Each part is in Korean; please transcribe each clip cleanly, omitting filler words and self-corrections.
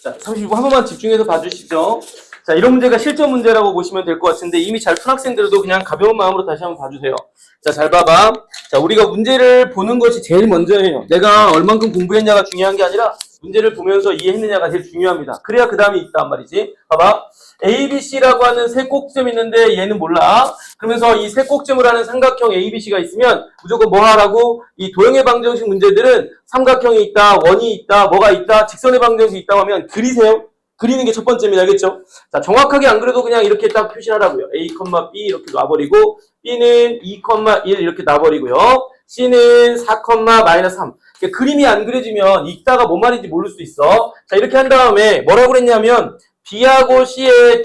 자, 35 한 번만 집중해서 봐주시죠. 자, 이런 문제가 실전 문제라고 보시면 될 것 같은데 이미 잘 푼 학생들도 그냥 가벼운 마음으로 다시 한번 봐주세요. 자, 잘 봐봐. 자, 우리가 문제를 보는 것이 제일 먼저예요. 내가 얼만큼 공부했냐가 중요한 게 아니라 문제를 보면서 이해했느냐가 제일 중요합니다. 그래야 그 다음이 있단 말이지. 봐봐. A, B, C라고 하는 세 꼭지점이 있는데 얘는 몰라. 그러면서 이 세 꼭지점을 하는 삼각형 A, B, C가 있으면 무조건 뭐 하라고? 이 도형의 방정식 문제들은 삼각형이 있다, 원이 있다, 뭐가 있다, 직선의 방정식이 있다고 하면 그리세요. 그리는 게 첫 번째입니다. 알겠죠? 자, 정확하게 안 그래도 그냥 이렇게 딱 표시하라고요. A, B 이렇게 놔버리고 B는 2, 1 이렇게 놔버리고요. C는 4, -3. 그림이 안 그려지면 읽다가 뭔 말인지 모를 수 있어. 자, 이렇게 한 다음에 뭐라고 그랬냐면 B하고 C의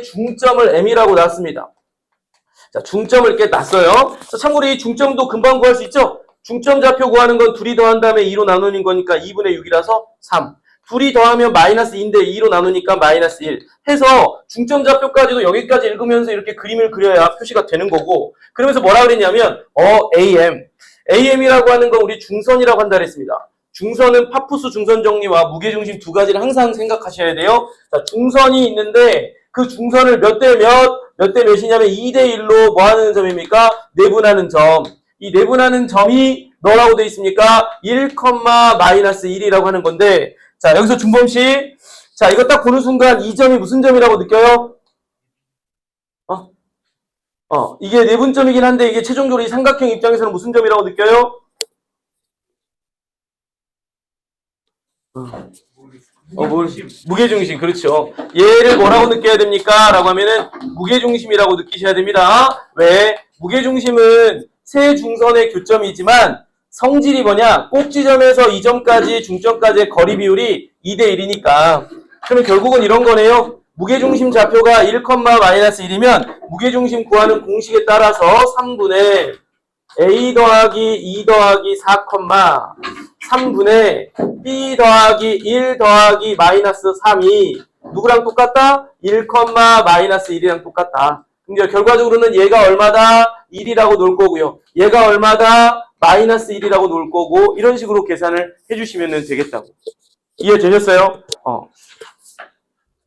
중점을 M이라고 놨습니다. 자, 중점을 이렇게 놨어요. 자, 참고로 이 중점도 금방 구할 수 있죠? 중점 좌표 구하는 건 둘이 더한 다음에 2로 나누는 거니까 2분의 6이라서 3. 둘이 더하면 -2인데 2로 나누니까 -1 해서 중점 좌표까지도 여기까지 읽으면서 이렇게 그림을 그려야 표시가 되는 거고, 그러면서 뭐라 그랬냐면 AM이라고 하는 건 우리 중선이라고 한다 그랬습니다. 중선은 파푸스 중선 정리와 무게중심 두 가지를 항상 생각하셔야 돼요. 자, 중선이 있는데 그 중선을 몇 대 몇이냐면 2대 1로 뭐 하는 점입니까? 내분하는 점. 이 내분하는 점이 뭐라고 되어 있습니까? 1, -1이라고 하는 건데, 자, 여기서 준범씨, 자, 이거 딱 보는 순간 이 점이 무슨 점이라고 느껴요? 이게 내분점이긴 한데 이게 최종적으로 이 삼각형 입장에서는 무슨 점이라고 느껴요? 무게중심, 그렇죠. 얘를 뭐라고 느껴야 됩니까? 라고 하면은 무게중심이라고 느끼셔야 됩니다. 왜? 무게중심은 세 중선의 교점이지만 성질이 뭐냐? 꼭지점에서 이 점까지 중점까지의 거리 비율이 2대 1이니까. 그러면 결국은 이런 거네요. 무게중심 좌표가 1, -1이면 무게중심 구하는 공식에 따라서 3분의 A 더하기 2 더하기 4, 3분의 B 더하기 1 더하기 -3이 누구랑 똑같다? 1, -1이랑 똑같다. 그러니까 결과적으로는 얘가 얼마다? 1이라고 놓을 거고요. 얘가 얼마다? -1이라고 놓을 거고, 이런 식으로 계산을 해주시면 되겠다고. 이해되셨어요?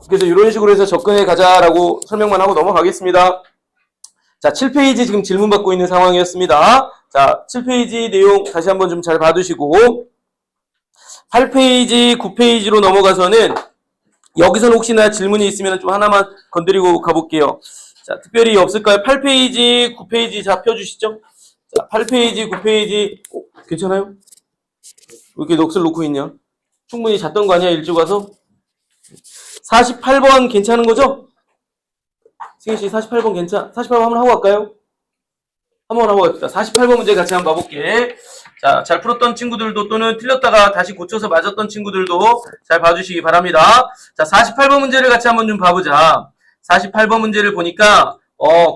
그래서 이런 식으로 해서 접근해 가자라고 설명만 하고 넘어가겠습니다. 자, 7페이지 지금 질문 받고 있는 상황이었습니다. 자, 7페이지 내용 다시 한번 좀 잘 봐두시고 8페이지, 9페이지로 넘어가서는 여기서는 혹시나 질문이 있으면 좀 하나만 건드리고 가볼게요. 자, 특별히 없을까요? 8페이지, 9페이지 자 펴주시죠. 자, 8페이지, 9페이지 괜찮아요? 왜 이렇게 넋을 놓고 있냐? 충분히 잤던 거 아니야? 일찍 와서? 48번 괜찮은 거죠? 승희씨 48번 괜찮? 48번 한번 하고 갈까요? 한번 하고 갑시다. 48번 문제 같이 한번 봐볼게. 자, 잘 풀었던 친구들도 또는 틀렸다가 다시 고쳐서 맞았던 친구들도 잘 봐주시기 바랍니다. 자, 48번 문제를 같이 한번 좀 봐보자. 48번 문제를 보니까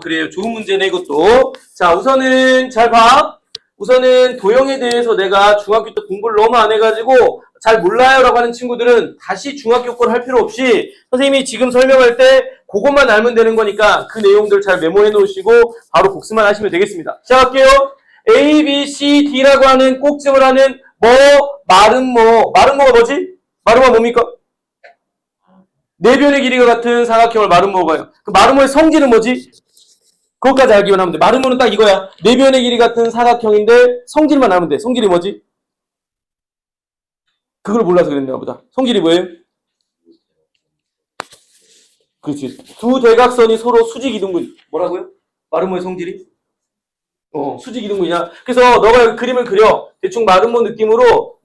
그래요. 좋은 문제네 이것도. 자, 우선은 잘 봐. 우선은 도형에 대해서 내가 중학교 때 공부를 너무 안 해가지고 잘 몰라요 라고 하는 친구들은 다시 중학교 걸 할 필요 없이 선생님이 지금 설명할 때 그것만 알면 되는 거니까 그 내용들 잘 메모해 놓으시고 바로 복습만 하시면 되겠습니다. 시작할게요. A, B, C, D라고 하는 꼭지점을 하는 마름모가 뭐지? 마름모가 뭡니까? 네 변의 길이가 같은 삼각형을 마름모가요. 그 마름모의 성질은 뭐지? 그것까지 알기만 하면 돼. 마름모는 딱 이거야. 네 변의 길이 같은 사각형인데 성질만 알면 돼. 성질이 뭐지? 그걸 몰라서 그랬나 보다. 성질이 뭐예요? 그렇지. 두 대각선이 서로 수직이등분. 뭐라고요? 마름모의 성질이? 수직이등분이야. 그래서 너가 그림을 그려. 대충 마름모 느낌으로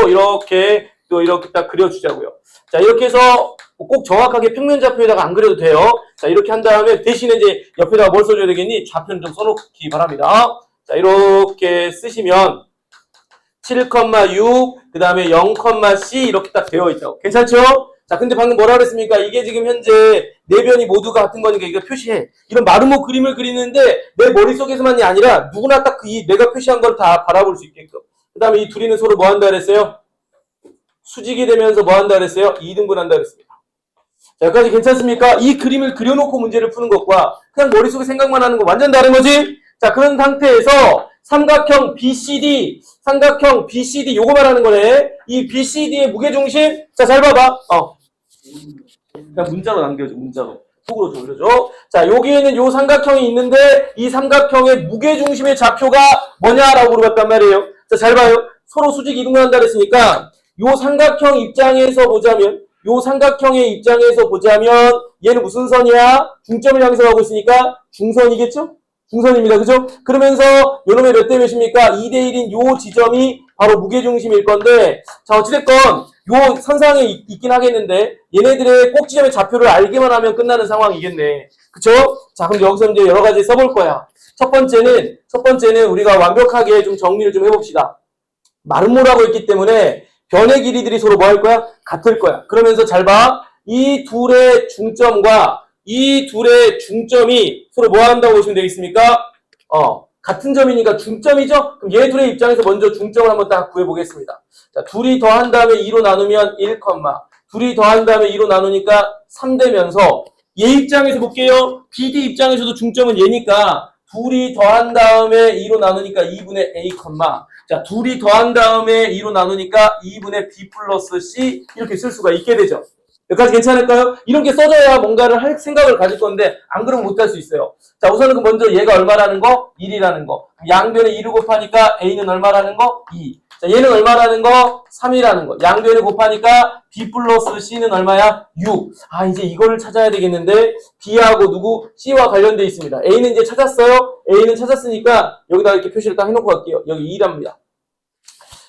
이렇게 또 이렇게 딱 그려주자고요. 자, 이렇게 해서 꼭 정확하게 평면 좌표에다가 안 그려도 돼요. 자, 이렇게 한 다음에 대신에 이제 옆에다가 뭘 써줘야 되겠니? 좌표는 좀 써놓기 바랍니다. 자, 이렇게 쓰시면 7,6, 그 다음에 0,C 이렇게 딱 되어 있다고. 괜찮죠? 자, 근데 방금 뭐라 그랬습니까? 이게 지금 현재 네 변이 모두가 같은 거니까 이거 표시해. 이런 마름모 그림을 그리는데 내 머릿속에서만이 아니라 누구나 딱 내가 표시한 걸 다 바라볼 수 있게끔. 그 다음에 이 둘이는 서로 뭐 한다 그랬어요? 수직이 되면서 뭐 한다 그랬어요? 2등분 한다 그랬습니다. 자, 여기까지 괜찮습니까? 이 그림을 그려놓고 문제를 푸는 것과 그냥 머릿속에 생각만 하는 거 완전 다른 거지? 자, 그런 상태에서 삼각형 BCD 요거 말하는 거네. 이 BCD의 무게중심, 자, 잘 봐봐. 그냥 문자로 남겨줘, 문자로. 속으로 좀 올려줘. 자, 여기에는 요 삼각형이 있는데, 이 삼각형의 무게중심의 좌표가 뭐냐라고 물어봤단 말이에요. 자, 잘 봐요. 서로 수직 이동한다 그랬으니까, 요 삼각형 입장에서 보자면, 얘는 무슨 선이야? 중점을 향해서 가고 있으니까, 중선이겠죠? 중선입니다. 그죠? 그러면서, 요놈의 몇 대 몇입니까? 2대1인 요 지점이 바로 무게중심일 건데, 자, 어찌됐건, 요 선상에 있긴 하겠는데, 얘네들의 꼭 지점의 좌표를 알기만 하면 끝나는 상황이겠네. 그쵸? 자, 그럼 여기서 이제 여러 가지 써볼 거야. 첫 번째는 우리가 완벽하게 좀 정리를 좀 해봅시다. 마름모라고 했기 때문에, 변의 길이들이 서로 뭐 할 거야? 같을 거야. 그러면서 잘 봐. 이 둘의 중점과 이 둘의 중점이 서로 뭐 한다고 보시면 되겠습니까? 같은 점이니까 중점이죠? 그럼 얘 둘의 입장에서 먼저 중점을 한번 딱 구해보겠습니다. 자, 둘이 더한 다음에 2로 나누면 1, 둘이 더한 다음에 2로 나누니까 3 되면서 얘 입장에서 볼게요. BD 입장에서도 중점은 얘니까 둘이 더한 다음에 2로 나누니까 2분의 A, 자, 둘이 더한 다음에 2로 나누니까 2분의 B 플러스 C 이렇게 쓸 수가 있게 되죠. 여기까지 괜찮을까요? 이런 게 써져야 뭔가를 할 생각을 가질 건데 안 그러면 못 할 수 있어요. 자, 우선은 먼저 얘가 얼마라는 거? 1이라는 거. 양변에 2를 곱하니까 A는 얼마라는 거? 2. 자, 얘는 얼마라는 거? 3이라는 거. 양변에 곱하니까 B 플러스 C는 얼마야? 6. 아, 이제 이거를 찾아야 되겠는데 B하고 누구? C와 관련돼 있습니다. A는 이제 찾았어요? A는 찾았으니까 여기다 이렇게 표시를 딱 해놓고 갈게요. 여기 2랍니다.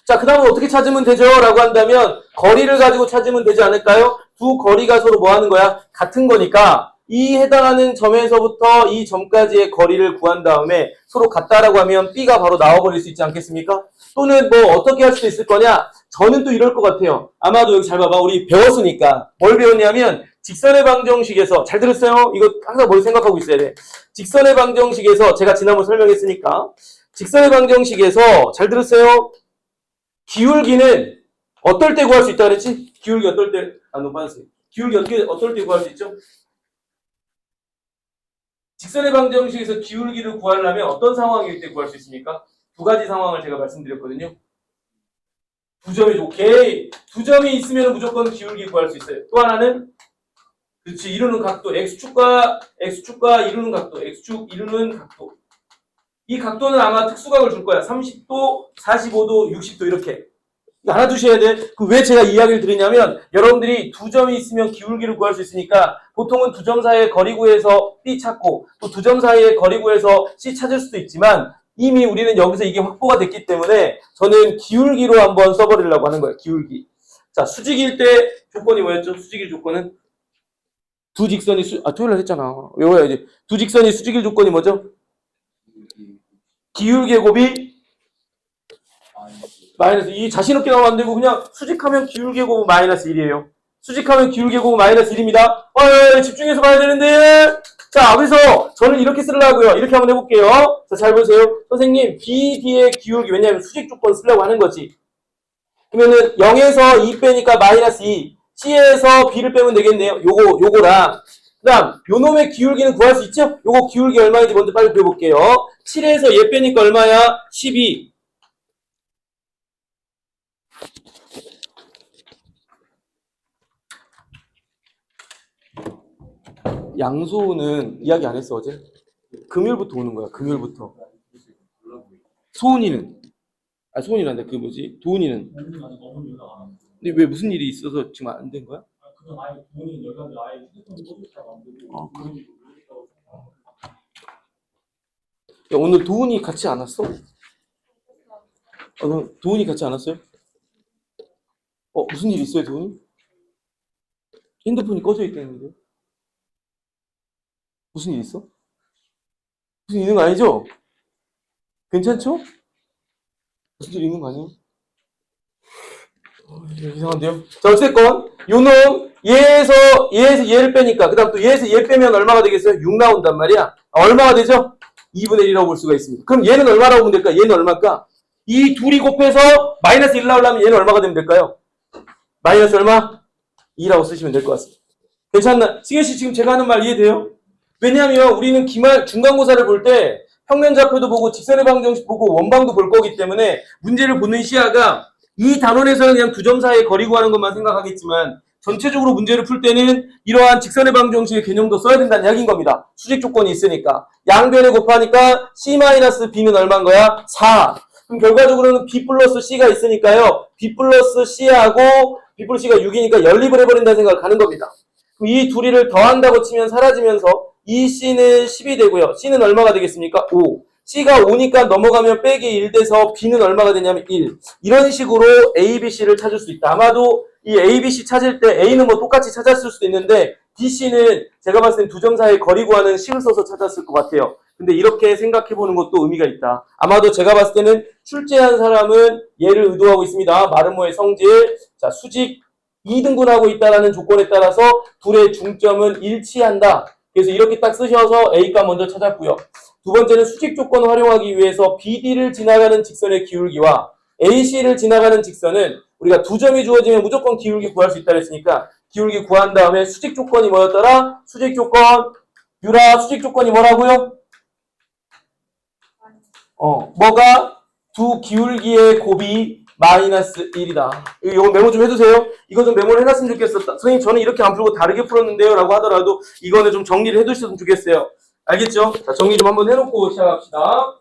자, 그 다음은 어떻게 찾으면 되죠? 라고 한다면 거리를 가지고 찾으면 되지 않을까요? 두 거리가 서로 뭐 하는 거야? 같은 거니까 이 해당하는 점에서부터 이 점까지의 거리를 구한 다음에 서로 같다라고 하면 B가 바로 나와버릴 수 있지 않겠습니까? 또는 뭐 어떻게 할 수도 있을 거냐? 저는 또 이럴 것 같아요. 아마도 여기 잘 봐봐. 우리 배웠으니까. 뭘 배웠냐면 직선의 방정식에서 잘 들었어요? 이거 항상 뭘 생각하고 있어야 돼. 직선의 방정식에서 제가 지난번 설명했으니까 직선의 방정식에서 잘 들었어요? 기울기는 어떨 때 구할 수 있다 그랬지? 기울기 어떨 때? 너무 빠졌어요. 기울기 어떨 때 구할 수 있죠? 직선의 방정식에서 기울기를 구하려면 어떤 상황일 때 구할 수 있습니까? 두 가지 상황을 제가 말씀드렸거든요. 두 점이 오케이. 두 점이 있으면 무조건 기울기 구할 수 있어요. 또 하나는 그렇지 이루는 각도 X축과 이루는 각도 X축 이루는 각도. 이 각도는 아마 특수각을 줄 거야. 30도, 45도, 60도 이렇게. 알아두셔야 돼. 왜 제가 이야기를 드리냐면 여러분들이 두 점이 있으면 기울기를 구할 수 있으니까 보통은 두 점 사이의 거리 구해서 B 찾고 또 두 점 사이의 거리 구해서 C 찾을 수도 있지만 이미 우리는 여기서 이게 확보가 됐기 때문에 저는 기울기로 한번 써버리려고 하는 거예요. 기울기. 자, 수직일 때 조건이 뭐였죠? 수직일 조건은 두 직선이 토요일 날 했잖아. 외워야지. 두 직선이 수직일 조건이 뭐죠? 기울기의 곱이 마이너스. 이 자신 없게 나오면 안 되고 그냥 수직하면 기울기의 곱은 마이너스 1이에요. 수직하면 기울기의 곱은 마이너스 1입니다. 집중해서 봐야 되는데. 자, 그래서 저는 이렇게 쓰려고요. 이렇게 한번 해볼게요. 자, 잘 보세요. 선생님, BD의 기울기, 왜냐하면 수직 조건 쓰려고 하는 거지. 그러면은 0에서 2 빼니까 마이너스 2. C에서 B를 빼면 되겠네요. 요거랑. 그 다음, 요놈의 기울기는 구할 수 있죠? 요거 기울기 얼마인지 먼저 빨리 구해볼게요. 7에서 얘 빼니까 얼마야? 12. 양소는 이야기 안 했어, 어제? 금요일부터 오는 거야, 금요일부터. 소은이는? 소은이란다, 그 뭐지? 도은이는? 근데 왜 무슨 일이 있어서 지금 안 된 거야? 그건 아예 도은이 여자들 아예 휴대폰 컴퓨터가 안 되고. 그래? 야, 오늘 도은이 같이 안 왔어? 도은이 같이 안 왔어요? 무슨 일 있어요, 도은이? 핸드폰이 꺼져 있다는데? 무슨 일 있어? 무슨 일 있는 거 아니죠? 괜찮죠? 무슨 일 있는 거 아니에요? 이상한데요? 자, 어쨌건 요놈 얘에서 얘를 빼니까 그 다음 또 얘에서 얘 빼면 얼마가 되겠어요? 6 나온단 말이야. 얼마가 되죠? 2분의 1이라고 볼 수가 있습니다. 그럼 얘는 얼마라고 보면 될까? 얘는 얼마일까? 이 둘이 곱해서 마이너스 1 나오려면 얘는 얼마가 되면 될까요? 마이너스 얼마? 2라고 쓰시면 될 것 같습니다. 괜찮나? 승현씨 지금 제가 하는 말 이해돼요? 왜냐하면 우리는 중간고사를 볼 때 평면 좌표도 보고 직선의 방정식 보고 원방도 볼 거기 때문에 문제를 보는 시야가 이 단원에서는 그냥 두 점 사이의 거리 구하는 것만 생각하겠지만 전체적으로 문제를 풀 때는 이러한 직선의 방정식의 개념도 써야 된다는 이야기인 겁니다. 수직 조건이 있으니까. 양변에 곱하니까 C-B는 얼마인 거야? 4. 그럼 결과적으로는 B 플러스 C가 있으니까요. B 플러스 C하고 B 플러스 C가 6이니까 연립을 해버린다는 생각을 가는 겁니다. 그럼 이 둘이를 더한다고 치면 사라지면서 이 C는 10이 되고요. C는 얼마가 되겠습니까? 5. C가 5니까 넘어가면 빼기 1 돼서 B는 얼마가 되냐면 1. 이런 식으로 A, B, C를 찾을 수 있다. 아마도 이 A, B, C 찾을 때 A는 뭐 똑같이 찾았을 수도 있는데 B, C는 제가 봤을 땐 두 점 사이의 거리 구하는 식을 써서 찾았을 것 같아요. 근데 이렇게 생각해보는 것도 의미가 있다. 아마도 제가 봤을 때는 출제한 사람은 얘를 의도하고 있습니다. 마름모의 성질. 자, 수직 2등분하고 있다라는 조건에 따라서 둘의 중점은 일치한다. 그래서 이렇게 딱 쓰셔서 A값 먼저 찾았고요. 두 번째는 수직 조건을 활용하기 위해서 BD를 지나가는 직선의 기울기와 AC를 지나가는 직선은 우리가 두 점이 주어지면 무조건 기울기 구할 수 있다 그랬으니까 기울기 구한 다음에 수직 조건이 뭐였더라? 수직 조건 유라 수직 조건이 뭐라고요? 뭐가? 두 기울기의 곱이 마이너스 1이다. 이거 메모 좀 해두세요. 이거 좀 메모를 해놨으면 좋겠어. 선생님 저는 이렇게 안 풀고 다르게 풀었는데요 라고 하더라도 이거는 좀 정리를 해두셨으면 좋겠어요. 알겠죠? 자, 정리 좀 한번 해놓고 시작합시다.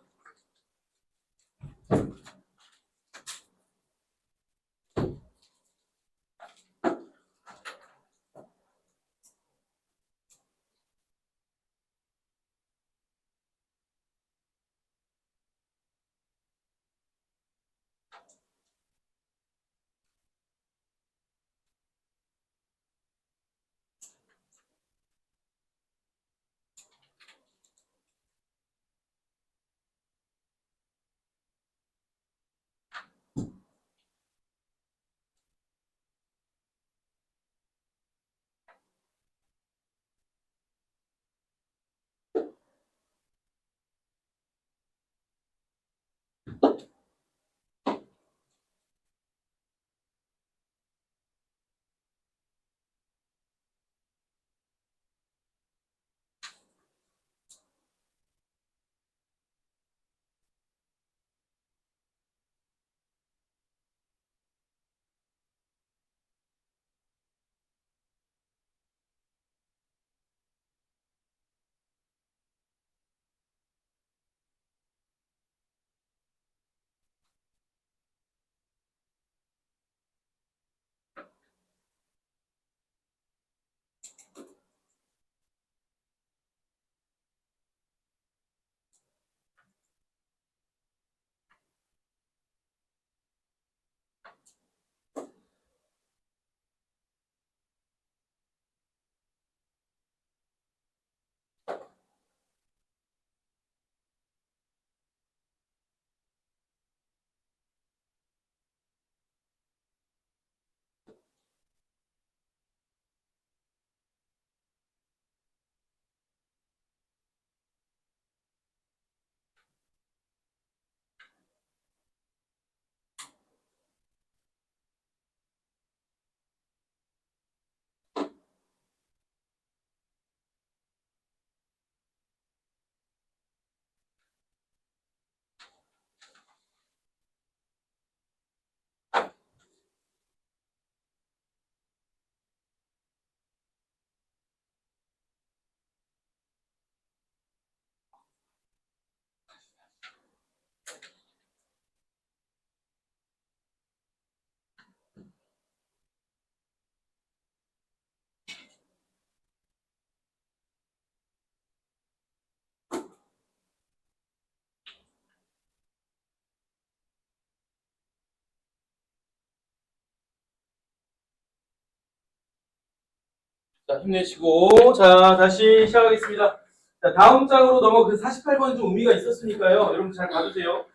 자, 힘내시고. 자, 다시 시작하겠습니다. 자, 다음 장으로 넘어가, 48번 좀 의미가 있었으니까요. 여러분 잘 봐주세요.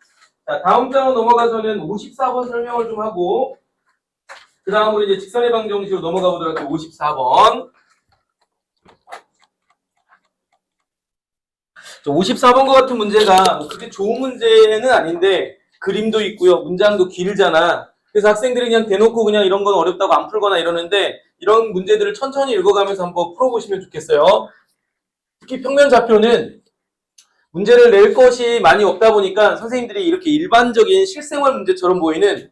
자, 다음 장으로 넘어가서는 54번 설명을 좀 하고, 그 다음으로 이제 직선의 방정식으로 넘어가 보도록 할게요. 54번. 54번과 같은 문제가 뭐 그렇게 좋은 문제는 아닌데, 그림도 있고요. 문장도 길잖아. 그래서 학생들이 그냥 대놓고 그냥 이런 건 어렵다고 안 풀거나 이러는데, 이런 문제들을 천천히 읽어가면서 한번 풀어보시면 좋겠어요. 특히 평면 좌표는 문제를 낼 것이 많이 없다 보니까 선생님들이 이렇게 일반적인 실생활 문제처럼 보이는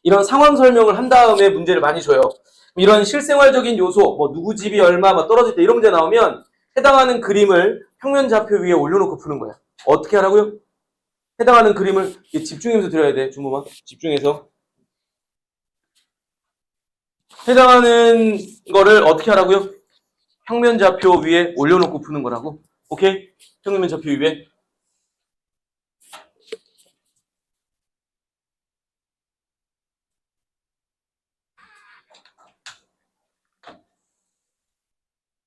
이런 상황 설명을 한 다음에 문제를 많이 줘요. 이런 실생활적인 요소, 뭐 누구 집이 얼마 막 떨어질 때 이런 문제 나오면 해당하는 그림을 평면 좌표 위에 올려놓고 푸는 거야. 어떻게 하라고요? 해당하는 그림을 집중해서 드려야 돼, 준범아. 집중해서. 해당하는 거를 어떻게 하라고요? 평면 좌표 위에 올려놓고 푸는 거라고. 오케이? 평면 좌표 위에.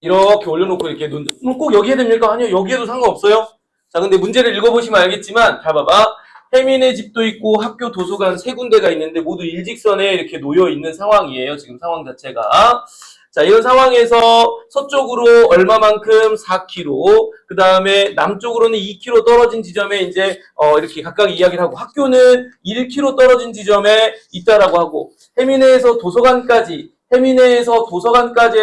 이렇게 올려놓고 이렇게 놓는다. 꼭 여기 해야 됩니까? 아니요, 여기 해도 상관없어요. 자, 근데 문제를 읽어보시면 알겠지만, 잘 봐봐. 혜민의 집도 있고 학교 도서관 세 군데가 있는데 모두 일직선에 이렇게 놓여 있는 상황이에요. 지금 상황 자체가. 자, 이런 상황에서 서쪽으로 얼마만큼 4km, 그 다음에 남쪽으로는 2km 떨어진 지점에 이제 이렇게 각각 이야기를 하고, 학교는 1km 떨어진 지점에 있다라고 하고, 혜민회에서 도서관까지의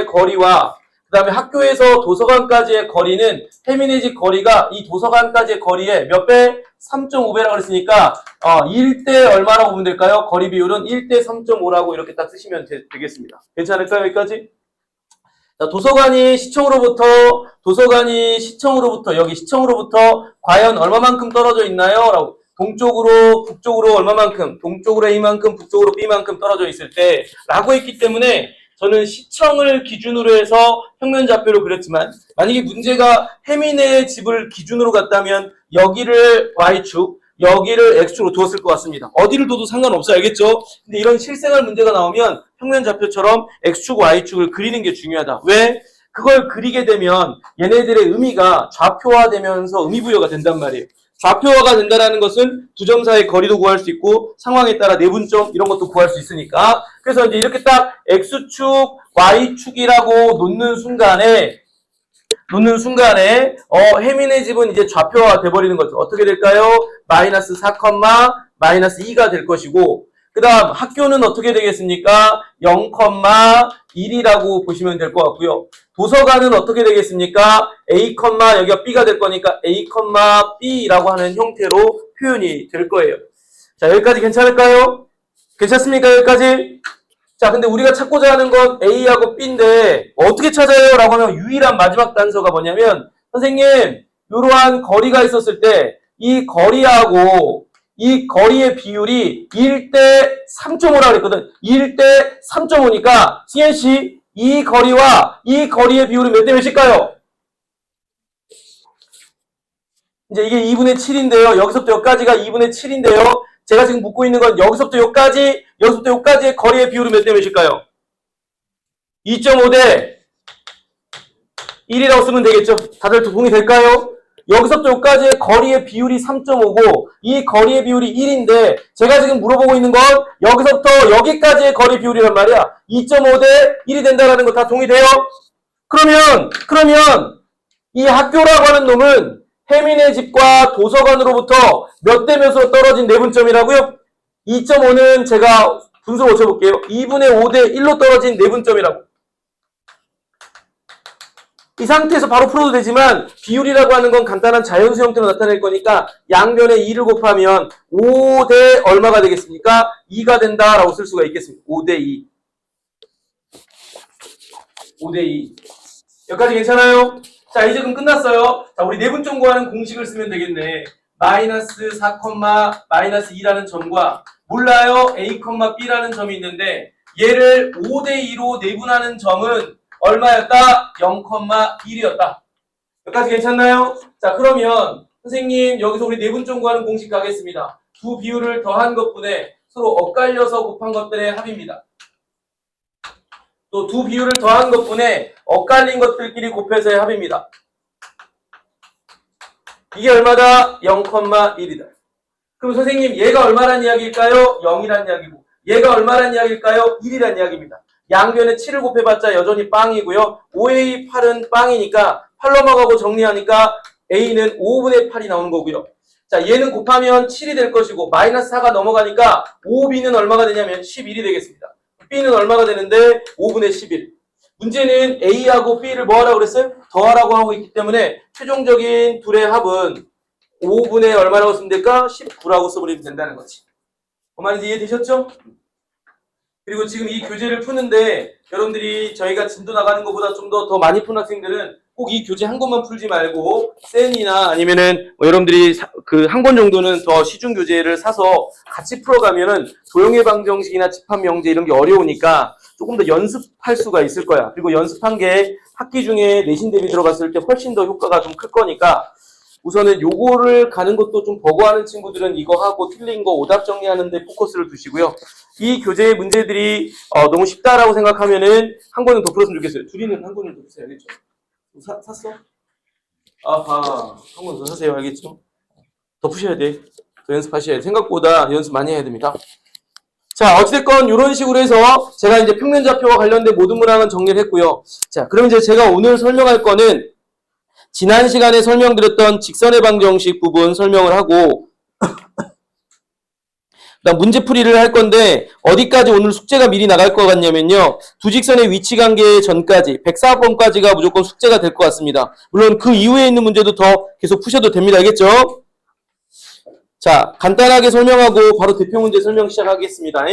거리와 그 다음에 학교에서 도서관까지의 거리는 혜민의 집 거리가 이 도서관까지의 거리에 몇 배? 3.5배라고 그랬으니까 1대 얼마라고 보면 될까요? 거리 비율은 1대 3.5라고 이렇게 딱 쓰시면 되겠습니다. 괜찮을까요? 여기까지? 자, 도서관이 시청으로부터 여기 시청으로부터 과연 얼마만큼 떨어져 있나요? 라고. 동쪽으로, 북쪽으로 얼마만큼, 동쪽으로 A만큼, 북쪽으로 B만큼 떨어져 있을 때 라고 했기 때문에 저는 시청을 기준으로 해서 평면 좌표를 그렸지만, 만약에 문제가 혜민의 집을 기준으로 갔다면 여기를 Y축, 여기를 X축으로 두었을 것 같습니다. 어디를 둬도 상관없어요. 알겠죠? 근데 이런 실생활 문제가 나오면 평면 좌표처럼 X축, Y축을 그리는 게 중요하다. 왜? 그걸 그리게 되면 얘네들의 의미가 좌표화되면서 의미부여가 된단 말이에요. 좌표화가 된다는 것은 두 점 사이의 거리도 구할 수 있고 상황에 따라 내분점 이런 것도 구할 수 있으니까, 그래서 이제 이렇게 딱 X축, Y축이라고 놓는 순간에 혜민의 집은 이제 좌표화 돼버리는 거죠. 어떻게 될까요? 마이너스 4, 마이너스 2가 될 것이고, 그 다음 학교는 어떻게 되겠습니까? 0,1이라고 보시면 될 것 같고요. 도서관은 어떻게 되겠습니까? A, 여기가 B가 될 거니까 A, B라고 하는 형태로 표현이 될 거예요. 자, 여기까지 괜찮을까요? 괜찮습니까? 여기까지? 자, 근데 우리가 찾고자 하는 건 A하고 B인데 어떻게 찾아요? 라고 하면 유일한 마지막 단서가 뭐냐면, 선생님, 이러한 거리가 있었을 때 이 거리하고 이 거리의 비율이 1대 3.5라고 그랬거든. 1대 3.5니까 승현씨, 이 거리와 이 거리의 비율은 몇 대 몇일까요? 이제 이게 2분의 7인데요. 여기서부터 여기까지가 2분의 7인데요. 제가 지금 묻고 있는 건 여기서부터 여기까지의 거리의 비율은 몇 대 몇일까요? 2.5대 1이라고 쓰면 되겠죠? 다들 동의 될까요? 여기서부터 여기까지의 거리의 비율이 3.5고 이 거리의 비율이 1인데 제가 지금 물어보고 있는 건 여기서부터 여기까지의 거리 비율이란 말이야. 2.5대 1이 된다는 거 다 동의돼요? 그러면 이 학교라고 하는 놈은 혜민의 집과 도서관으로부터 몇 대 몇으로 떨어진 내분점이라고요? 2.5는 제가 분수 고쳐볼게요. 2분의 5대 1로 떨어진 내분점이라고. 이 상태에서 바로 풀어도 되지만 비율이라고 하는 건 간단한 자연수 형태로 나타낼 거니까 양변에 2를 곱하면 5대 얼마가 되겠습니까? 2가 된다라고 쓸 수가 있겠습니다. 5대 2. 5대 2. 여기까지 괜찮아요? 자, 이제 그럼 끝났어요. 자, 우리 내분점 구하는 공식을 쓰면 되겠네. 마이너스 4, 마이너스 2라는 점과 몰라요. A, B라는 점이 있는데 얘를 5대 2로 내분하는 점은 얼마였다? 0,1이었다. 여기까지 괜찮나요? 자, 그러면 선생님 여기서 우리 내분점 구하는 공식 가겠습니다. 두 비율을 더한 것분에 서로 엇갈려서 곱한 것들의 합입니다. 또 두 비율을 더한 것분에 엇갈린 것들끼리 곱해서의 합입니다. 이게 얼마다? 0,1이다. 그럼 선생님 얘가 얼마란 이야기일까요? 0이란 이야기고 얘가 얼마란 이야기일까요? 1이란 이야기입니다. 양변에 7을 곱해봤자 여전히 빵이고요. 5A 8은 빵이니까 8 넘어가고 정리하니까 A는 5분의 8이 나오는 거고요. 자, 얘는 곱하면 7이 될 것이고 마이너스 4가 넘어가니까 5B는 얼마가 되냐면 11이 되겠습니다. B는 얼마가 되는데 5분의 11. 문제는 A하고 B를 뭐 하라고 그랬어요? 더하라고 하고 있기 때문에 최종적인 둘의 합은 5분의 얼마라고 쓰면 될까? 19라고 써버리면 된다는 거지. 그 말인지 이해되셨죠? 그리고 지금 이 교재를 푸는데 여러분들이 저희가 진도 나가는 것보다 좀 더 많이 푼 학생들은 꼭 이 교재 한 권만 풀지 말고 센이나 아니면은 뭐 여러분들이 그 한 권 정도는 더 시중 교재를 사서 같이 풀어가면은 도형의 방정식이나 집합 명제 이런 게 어려우니까 조금 더 연습할 수가 있을 거야. 그리고 연습한 게 학기 중에 내신 대비 들어갔을 때 훨씬 더 효과가 좀 클 거니까 우선은 요거를 가는 것도 좀 버거워하는 친구들은 이거 하고 틀린 거 오답 정리하는 데 포커스를 두시고요. 이 교재의 문제들이 너무 쉽다라고 생각하면은 한 권은 더 풀었으면 좋겠어요. 둘이는 한 권을 더 푸세요. 알겠죠? 샀어? 아하, 한 권 더 사세요. 알겠죠? 더 푸셔야 돼. 더 연습하셔야 돼. 생각보다 연습 많이 해야 됩니다. 자, 어찌됐건 이런 식으로 해서 제가 이제 평면좌표와 관련된 모든 문항은 정리를 했고요. 자, 그럼 이제 제가 오늘 설명할 거는 지난 시간에 설명드렸던 직선의 방정식 부분 설명을 하고 그다음 문제풀이를 할 건데 어디까지 오늘 숙제가 미리 나갈 것 같냐면요. 두 직선의 위치 관계 전까지 104번까지가 무조건 숙제가 될 것 같습니다. 물론 그 이후에 있는 문제도 더 계속 푸셔도 됩니다. 알겠죠? 자, 간단하게 설명하고 바로 대표 문제 설명 시작하겠습니다.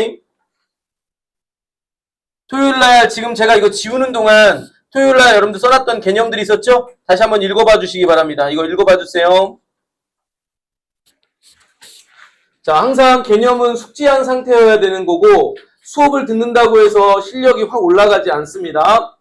토요일날 지금 제가 이거 지우는 동안 토요일날 여러분들 써놨던 개념들이 있었죠? 다시 한번 읽어봐 주시기 바랍니다. 이거 읽어봐 주세요. 자, 항상 개념은 숙지한 상태여야 되는 거고 수업을 듣는다고 해서 실력이 확 올라가지 않습니다.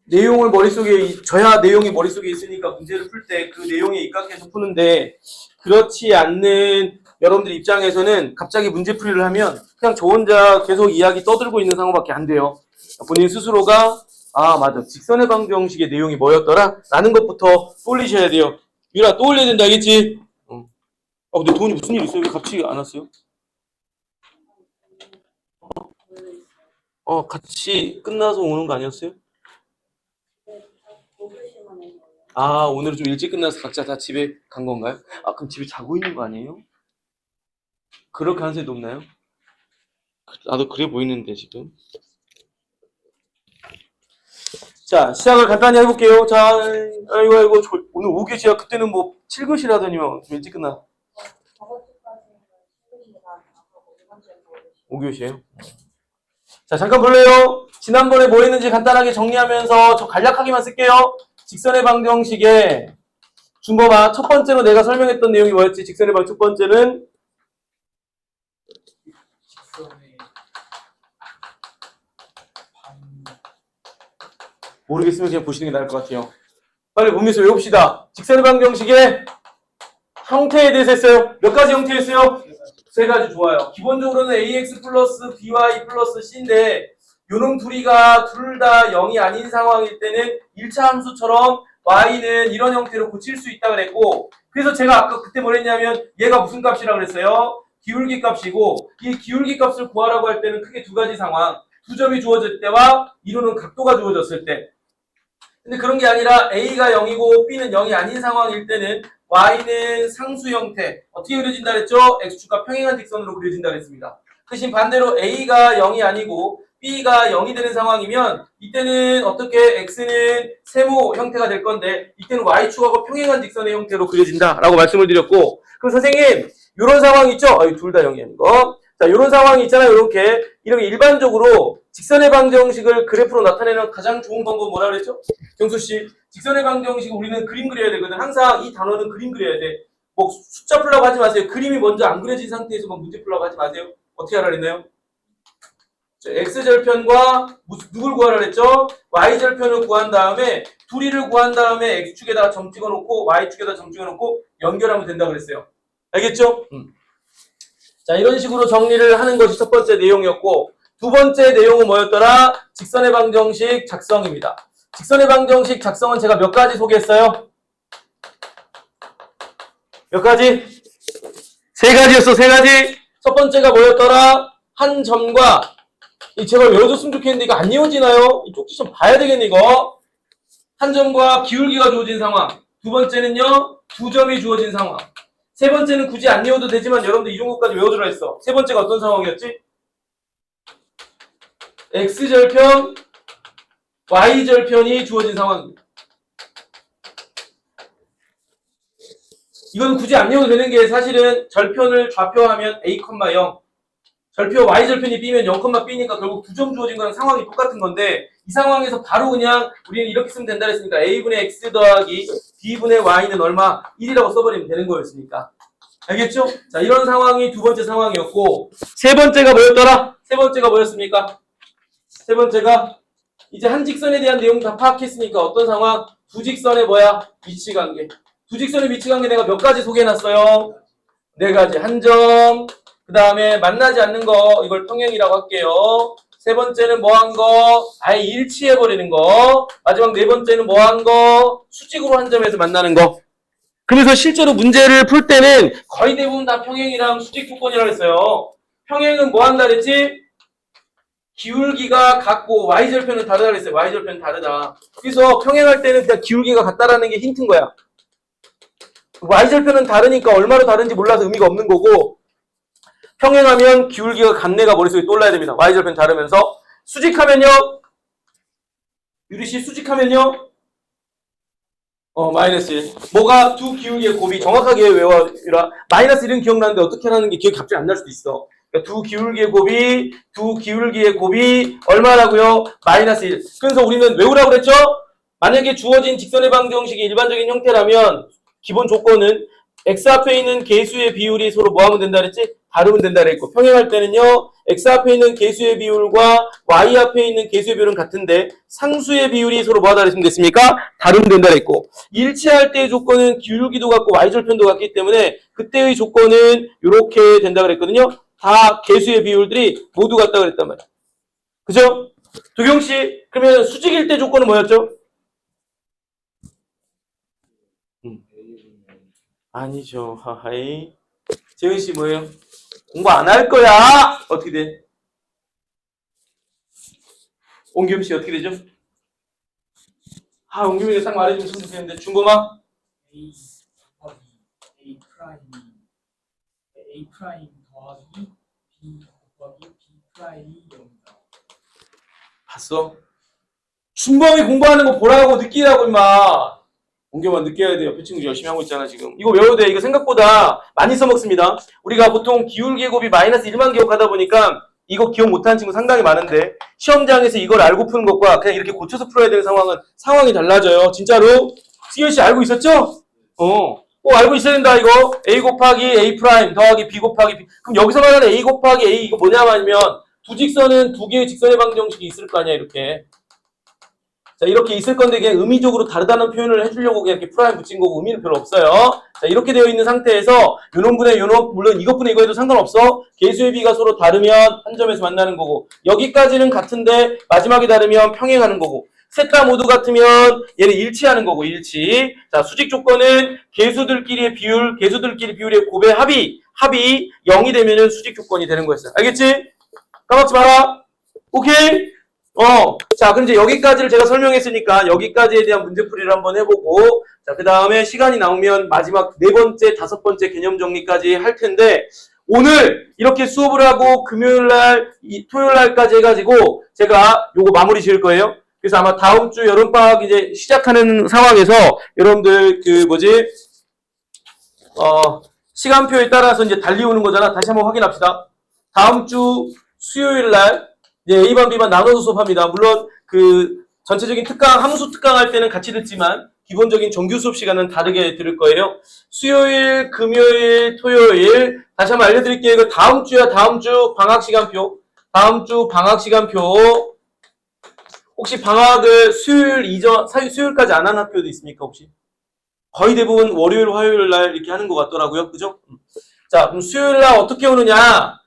내용을 머릿속에, 저야 내용이 머릿속에 있으니까 문제를 풀 때 그 내용에 입각해서 푸는데 그렇지 않는 여러분들 입장에서는 갑자기 문제풀이를 하면 그냥 저 혼자 계속 이야기 떠들고 있는 상황밖에 안 돼요. 본인 스스로가 아 맞아 직선의 방정식의 내용이 뭐였더라? 라는 것부터 떠올리셔야 돼요. 유라 떠올려야 된다 알겠지? 근데 도훈이 무슨 일 있어요? 왜 갑자기 안 왔어요? 같이 끝나서 오는 거 아니었어요? 아, 오늘은 좀 일찍 끝나서 각자 다 집에 간 건가요? 아, 그럼 집에 자고 있는 거 아니에요? 그럴 가능성이 높나요? 나도 그래 보이는데, 지금. 자, 시작을 간단히 해볼게요. 자, 아이고, 오늘 5교시야. 그때는 뭐 7교시라 하더니만 좀 일찍 끝나. 5교시에요? 자, 잠깐 볼래요? 지난번에 뭐 했는지 간단하게 정리하면서 저 간략하게만 쓸게요. 직선의 방정식의 준범아, 첫 번째로 내가 설명했던 내용이 뭐였지? 직선의 방 첫 번째는 모르겠으면 그냥 보시는 게 나을 것 같아요. 빨리 보면서 외웁시다. 직선의 방정식의 형태에 대해서 했어요. 몇 가지 형태였어요? 세 가지 좋아요. 기본적으로는 ax 플러스 by 플러스 c인데 요놈 둘이가 둘 다 0이 아닌 상황일 때는 1차 함수처럼 y는 이런 형태로 고칠 수 있다 그랬고 그래서 제가 아까 그때 뭐랬냐면 얘가 무슨 값이라 그랬어요? 기울기 값이고 이 기울기 값을 구하라고 할 때는 크게 두 가지 상황 두 점이 주어질 때와 이루는 각도가 주어졌을 때 근데 그런 게 아니라 a가 0이고 b는 0이 아닌 상황일 때는 y는 상수 형태 어떻게 그려진다 그랬죠? x축과 평행한 직선으로 그려진다 그랬습니다. 대신 반대로 a가 0이 아니고 b가 0이 되는 상황이면 이때는 어떻게 x는 세모 형태가 될 건데 이때는 y축하고 평행한 직선의 형태로 그려진다라고 말씀을 드렸고 그럼 선생님 이런 상황 있죠? 둘 다 0이 아닌 거. 자, 이런 상황이 있잖아요. 이렇게 일반적으로 직선의 방정식을 그래프로 나타내는 가장 좋은 방법은 뭐라 그랬죠? 경수 씨, 직선의 방정식 우리는 그림 그려야 되거든. 항상 이 단어는 그림 그려야 돼. 뭐 숫자 풀라고 하지 마세요. 그림이 먼저 안 그려진 상태에서 막 문제 풀라고 하지 마세요. 어떻게 하라 그랬나요? x절편과 누굴 구하라 그랬죠? y절편을 구한 다음에 둘이를 구한 다음에 x축에다가 점 찍어놓고 y축에다 점 찍어놓고 연결하면 된다고 그랬어요. 알겠죠? 자, 이런 식으로 정리를 하는 것이 첫 번째 내용이었고 두 번째 내용은 뭐였더라? 직선의 방정식 작성입니다. 직선의 방정식 작성은 제가 몇 가지 소개했어요? 몇 가지? 세 가지였어, 세 가지. 첫 번째가 뭐였더라? 한 점과 제가 외워줬으면 좋겠는데 이거 안 외워지나요? 이 쪽지 좀 봐야 되겠네 이거. 한 점과 기울기가 주어진 상황. 두 번째는요, 두 점이 주어진 상황. 세 번째는 굳이 안 외워도 되지만 여러분들 이 정도까지 외워주라 했어. 세 번째가 어떤 상황이었지? x절편, y절편이 주어진 상황입니다. 이건 굳이 안 외워도 되는 게 사실은 절편을 좌표하면 a, 0, 절표 y절편이 b면 0, b니까 결국 2점 주어진 거랑 상황이 똑같은 건데 이 상황에서 바로 그냥 우리는 이렇게 쓰면 된다 했으니까 a분의 x 더하기 b분의 y는 얼마? 1이라고 써버리면 되는 거였으니까. 알겠죠? 자, 이런 상황이 두 번째 상황이었고 세 번째가 뭐였더라? 세 번째가 뭐였습니까? 세 번째가 이제 한 직선에 대한 내용 다 파악했으니까 어떤 상황? 두 직선의 뭐야? 위치관계. 두 직선의 위치관계 내가 몇 가지 소개해놨어요? 네 가지. 한 점, 그 다음에 만나지 않는 거 이걸 평행이라고 할게요. 세 번째는 뭐 한 거? 아예 일치해버리는 거. 마지막 네 번째는 뭐 한 거? 수직으로 한 점에서 만나는 거. 그래서 실제로 문제를 풀 때는 거의 대부분 다 평행이랑 수직 조건이라고 했어요. 평행은 뭐 한다 그랬지? 기울기가 같고 y절편은 다르다 그랬어요. y절편은 다르다. 그래서 평행할 때는 그냥 기울기가 같다라는 게 힌트인 거야. y절편은 다르니까 얼마로 다른지 몰라서 의미가 없는 거고 평행하면 기울기가 같네가 머릿속에 떠올라야 됩니다. y절편 다르면서 수직하면요. 유리씨 수직하면요. 마이너스 1. 뭐가 두 기울기의 곱이 정확하게 외워라. 마이너스 1은 기억나는데 어떻게 하는 게 기억이 갑자기 안 날 수도 있어. 그러니까 두 기울기의 곱이 얼마라고요? 마이너스 1. 그래서 우리는 외우라고 그랬죠? 만약에 주어진 직선의 방정식이 일반적인 형태라면 기본 조건은 x 앞에 있는 개수의 비율이 서로 뭐 하면 된다 그랬지? 다르면 된다 그랬고 평행할 때는요. x 앞에 있는 개수의 비율과 y 앞에 있는 개수의 비율은 같은데 상수의 비율이 서로 뭐 하다 그랬으면 됐습니까? 다르면 된다 그랬고 일치할 때의 조건은 기울기도 같고 y절편도 같기 때문에 그때의 조건은 이렇게 된다 그랬거든요. 다 개수의 비율들이 모두 같다 그랬단 말이야. 그죠? 도경씨 그러면 수직일 때 조건은 뭐였죠? 아니죠. 하하이. 재은씨 뭐예요? 공부 안 할 거야! 어떻게 돼? 옹겸씨 어떻게 되죠? 옹겸이가 딱 말해주면 참 좋겠는데. 준범아? A 곱하기 A 프라임 A 프라임 더하기 B 곱하기 B 프라임이 0이다. 봤어? 준범이 공부하는 거 보라고 느끼라고 임마. 옹겸아 느껴야 돼. 옆에 친구 열심히 하고 있잖아 지금. 이거 외워도 돼. 이거 생각보다 많이 써먹습니다. 우리가 보통 기울기의 곱이 마이너스 1만 기억하다 보니까 이거 기억 못하는 친구 상당히 많은데 시험장에서 이걸 알고 푸는 것과 그냥 이렇게 고쳐서 풀어야 되는 상황이 달라져요. 진짜로? 승현씨 알고 있었죠? 알고 있어야 된다 이거. A 곱하기 A 프라임 더하기 B 곱하기 B. 그럼 여기서 말하는 A 곱하기 A 이거 뭐냐면 두 직선은 두 개의 직선의 방정식이 있을 거 아니야 이렇게. 자, 이렇게 있을 건데 그냥 의미적으로 다르다는 표현을 해주려고 그냥 이렇게 프라임 붙인 거고 의미는 별로 없어요. 자, 이렇게 되어 있는 상태에서 요놈분의 요놈, 물론 이것분의 이거 해도 상관없어. 개수의 비가 서로 다르면 한 점에서 만나는 거고 여기까지는 같은데 마지막에 다르면 평행하는 거고 셋 다 모두 같으면 얘는 일치하는 거고 일치. 자, 수직 조건은 개수들끼리의 비율의 곱의 합이 0이 되면은 수직 조건이 되는 거였어요. 알겠지? 까먹지 마라. 오케이? 자, 그럼 이제 여기까지를 제가 설명했으니까 여기까지에 대한 문제풀이를 한번 해보고, 자, 그 다음에 시간이 나오면 마지막 네 번째, 다섯 번째 개념 정리까지 할 텐데, 오늘 이렇게 수업을 하고 금요일 날, 토요일 날까지 해가지고 제가 요거 마무리 지을 거예요. 그래서 아마 다음 주 여름방학 이제 시작하는 상황에서 여러분들 시간표에 따라서 이제 달리오는 거잖아. 다시 한번 확인합시다. 다음 주 수요일 날, A반, B반 나눠서 수업합니다. 물론, 전체적인 함수 특강 할 때는 같이 듣지만, 기본적인 정규 수업 시간은 다르게 들을 거예요. 수요일, 금요일, 토요일, 다시 한번 알려드릴게요. 이거 다음 주야, 다음 주 방학 시간표. 다음 주 방학 시간표. 혹시 방학을 수요일까지 안 하는 학교도 있습니까, 혹시? 거의 대부분 월요일, 화요일 날 이렇게 하는 것 같더라고요. 그죠? 자, 그럼 수요일 날 어떻게 오느냐?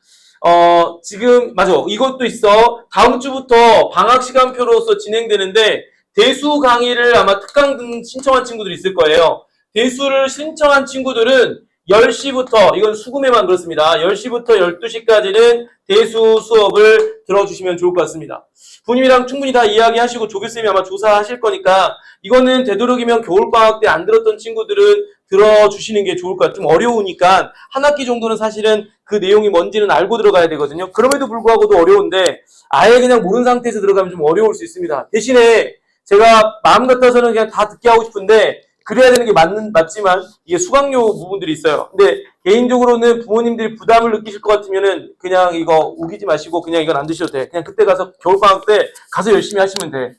지금, 맞아. 이것도 있어. 다음 주부터 방학 시간표로서 진행되는데, 대수 강의를 아마 특강 신청한 친구들이 있을 거예요. 대수를 신청한 친구들은 10시부터, 이건 수금에만 그렇습니다. 10시부터 12시까지는 대수 수업을 들어주시면 좋을 것 같습니다. 부모님이랑 충분히 다 이야기하시고 조교쌤이 아마 조사하실 거니까 이거는 되도록이면 겨울방학 때 안 들었던 친구들은 들어주시는 게 좋을 것 같아요. 좀 어려우니까 한 학기 정도는 사실은 그 내용이 뭔지는 알고 들어가야 되거든요. 그럼에도 불구하고도 어려운데 아예 그냥 모르는 상태에서 들어가면 좀 어려울 수 있습니다. 대신에 제가 마음 같아서는 그냥 다 듣게 하고 싶은데 그래야 되는 게 맞지만 이게 수강료 부분들이 있어요. 근데 개인적으로는 부모님들이 부담을 느끼실 것 같으면은 그냥 이거 우기지 마시고 그냥 이건 안 드셔도 돼. 그냥 그때 가서 겨울방학 때 가서 열심히 하시면 돼.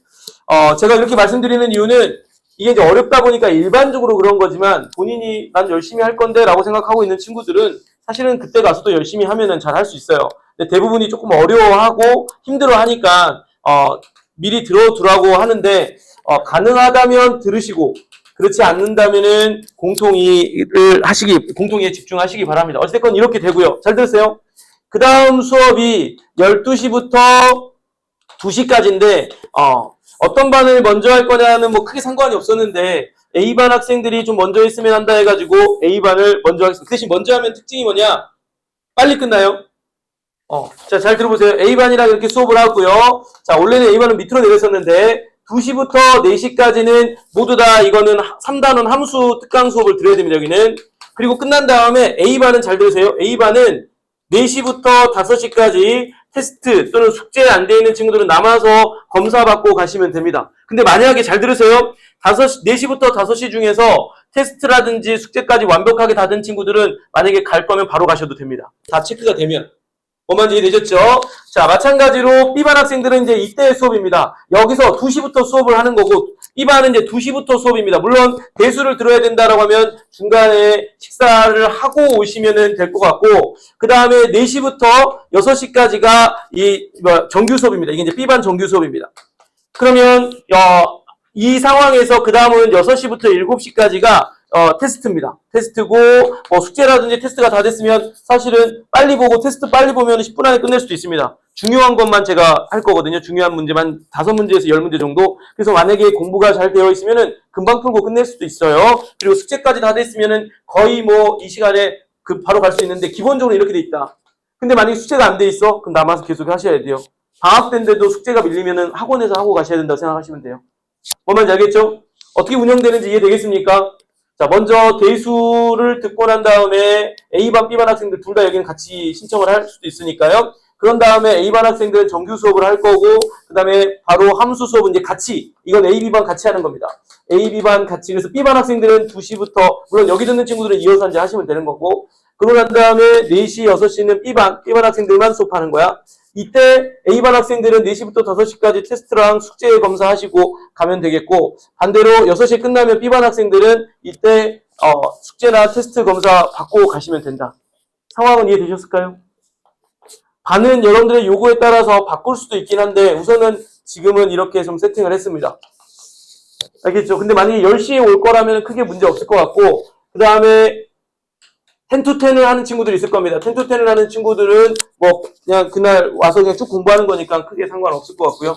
제가 이렇게 말씀드리는 이유는 이게 이제 어렵다 보니까 일반적으로 그런 거지만 본인이 난 열심히 할 건데 라고 생각하고 있는 친구들은 사실은 그때 가서도 열심히 하면은 잘 할 수 있어요. 근데 대부분이 조금 어려워하고 힘들어 하니까 미리 들어두라고 하는데 가능하다면 들으시고 그렇지 않는다면은 공통이에 집중하시기 바랍니다. 어쨌든 이렇게 되고요. 잘 들으세요. 그 다음 수업이 12시부터 2시까지인데, 어떤 반을 먼저 할 거냐는 뭐 크게 상관이 없었는데, A반 학생들이 좀 먼저 했으면 한다 해가지고 A반을 먼저 하겠습니다. 그 대신 먼저 하면 특징이 뭐냐? 빨리 끝나요. 자, 잘 들어보세요. A반이랑 이렇게 수업을 하고요. 자, 원래는 A반은 밑으로 내렸었는데, 2시부터 4시까지는 모두 다 이거는 3단원 함수 특강 수업을 들어야 됩니다, 여기는. 그리고 끝난 다음에 A반은 잘 들으세요. A반은 4시부터 5시까지 테스트 또는 숙제 안 돼 있는 친구들은 남아서 검사 받고 가시면 됩니다. 근데 만약에 잘 들으세요. 4시부터 5시 중에서 테스트라든지 숙제까지 완벽하게 다 된 친구들은 만약에 갈 거면 바로 가셔도 됩니다. 다 체크가 되면. 뭔 말인지 이해되셨죠? 자, 마찬가지로 B반 학생들은 이제 이때 수업입니다. 여기서 2시부터 수업을 하는 거고 B반은 이제 2시부터 수업입니다. 물론 대수를 들어야 된다라고 하면 중간에 식사를 하고 오시면 될 것 같고 그 다음에 4시부터 6시까지가 정규 수업입니다. 이게 이제 B반 정규 수업입니다. 그러면 이 상황에서 그 다음은 6시부터 7시까지가 테스트입니다. 테스트고 숙제라든지 테스트가 다 됐으면 사실은 빨리 보고 테스트 빨리 보면 10분 안에 끝낼 수도 있습니다. 중요한 것만 제가 할 거거든요. 중요한 문제만 5문제에서 10문제 정도. 그래서 만약에 공부가 잘 되어 있으면은 금방 풀고 끝낼 수도 있어요. 그리고 숙제까지 다 됐으면은 거의 이 시간에 바로 갈 수 있는데 기본적으로 이렇게 돼 있다. 근데 만약에 숙제가 안 돼 있어? 그럼 남아서 계속 하셔야 돼요. 방학 때인데도 숙제가 밀리면은 학원에서 하고 가셔야 된다고 생각하시면 돼요. 뭔 말인지 알겠죠? 어떻게 운영되는지 이해되겠습니까? 자, 먼저 대수를 듣고 난 다음에 A반, B반 학생들 둘 다 여기는 같이 신청을 할 수도 있으니까요. 그런 다음에 A반 학생들은 정규 수업을 할 거고 그 다음에 바로 함수 수업은 이제 같이 이건 A, B반 같이 하는 겁니다. A, B반 같이 그래서 B반 학생들은 2시부터 물론 여기 듣는 친구들은 이어서 이제 하시면 되는 거고 그러고 난 다음에 4시, 6시는 B반 학생들만 수업하는 거야. 이때 A반 학생들은 4시부터 5시까지 테스트랑 숙제 검사하시고 가면 되겠고 반대로 6시에 끝나면 B반 학생들은 이때 숙제나 테스트 검사 받고 가시면 된다. 상황은 이해되셨을까요? 반은 여러분들의 요구에 따라서 바꿀 수도 있긴 한데 우선은 지금은 이렇게 좀 세팅을 했습니다. 알겠죠? 근데 만약에 10시에 올 거라면 크게 문제 없을 것 같고 그 다음에 10to10을 하는 친구들이 있을 겁니다. 10to10을 하는 친구들은 그냥 그날 와서 그냥 쭉 공부하는 거니까 크게 상관없을 것 같고요.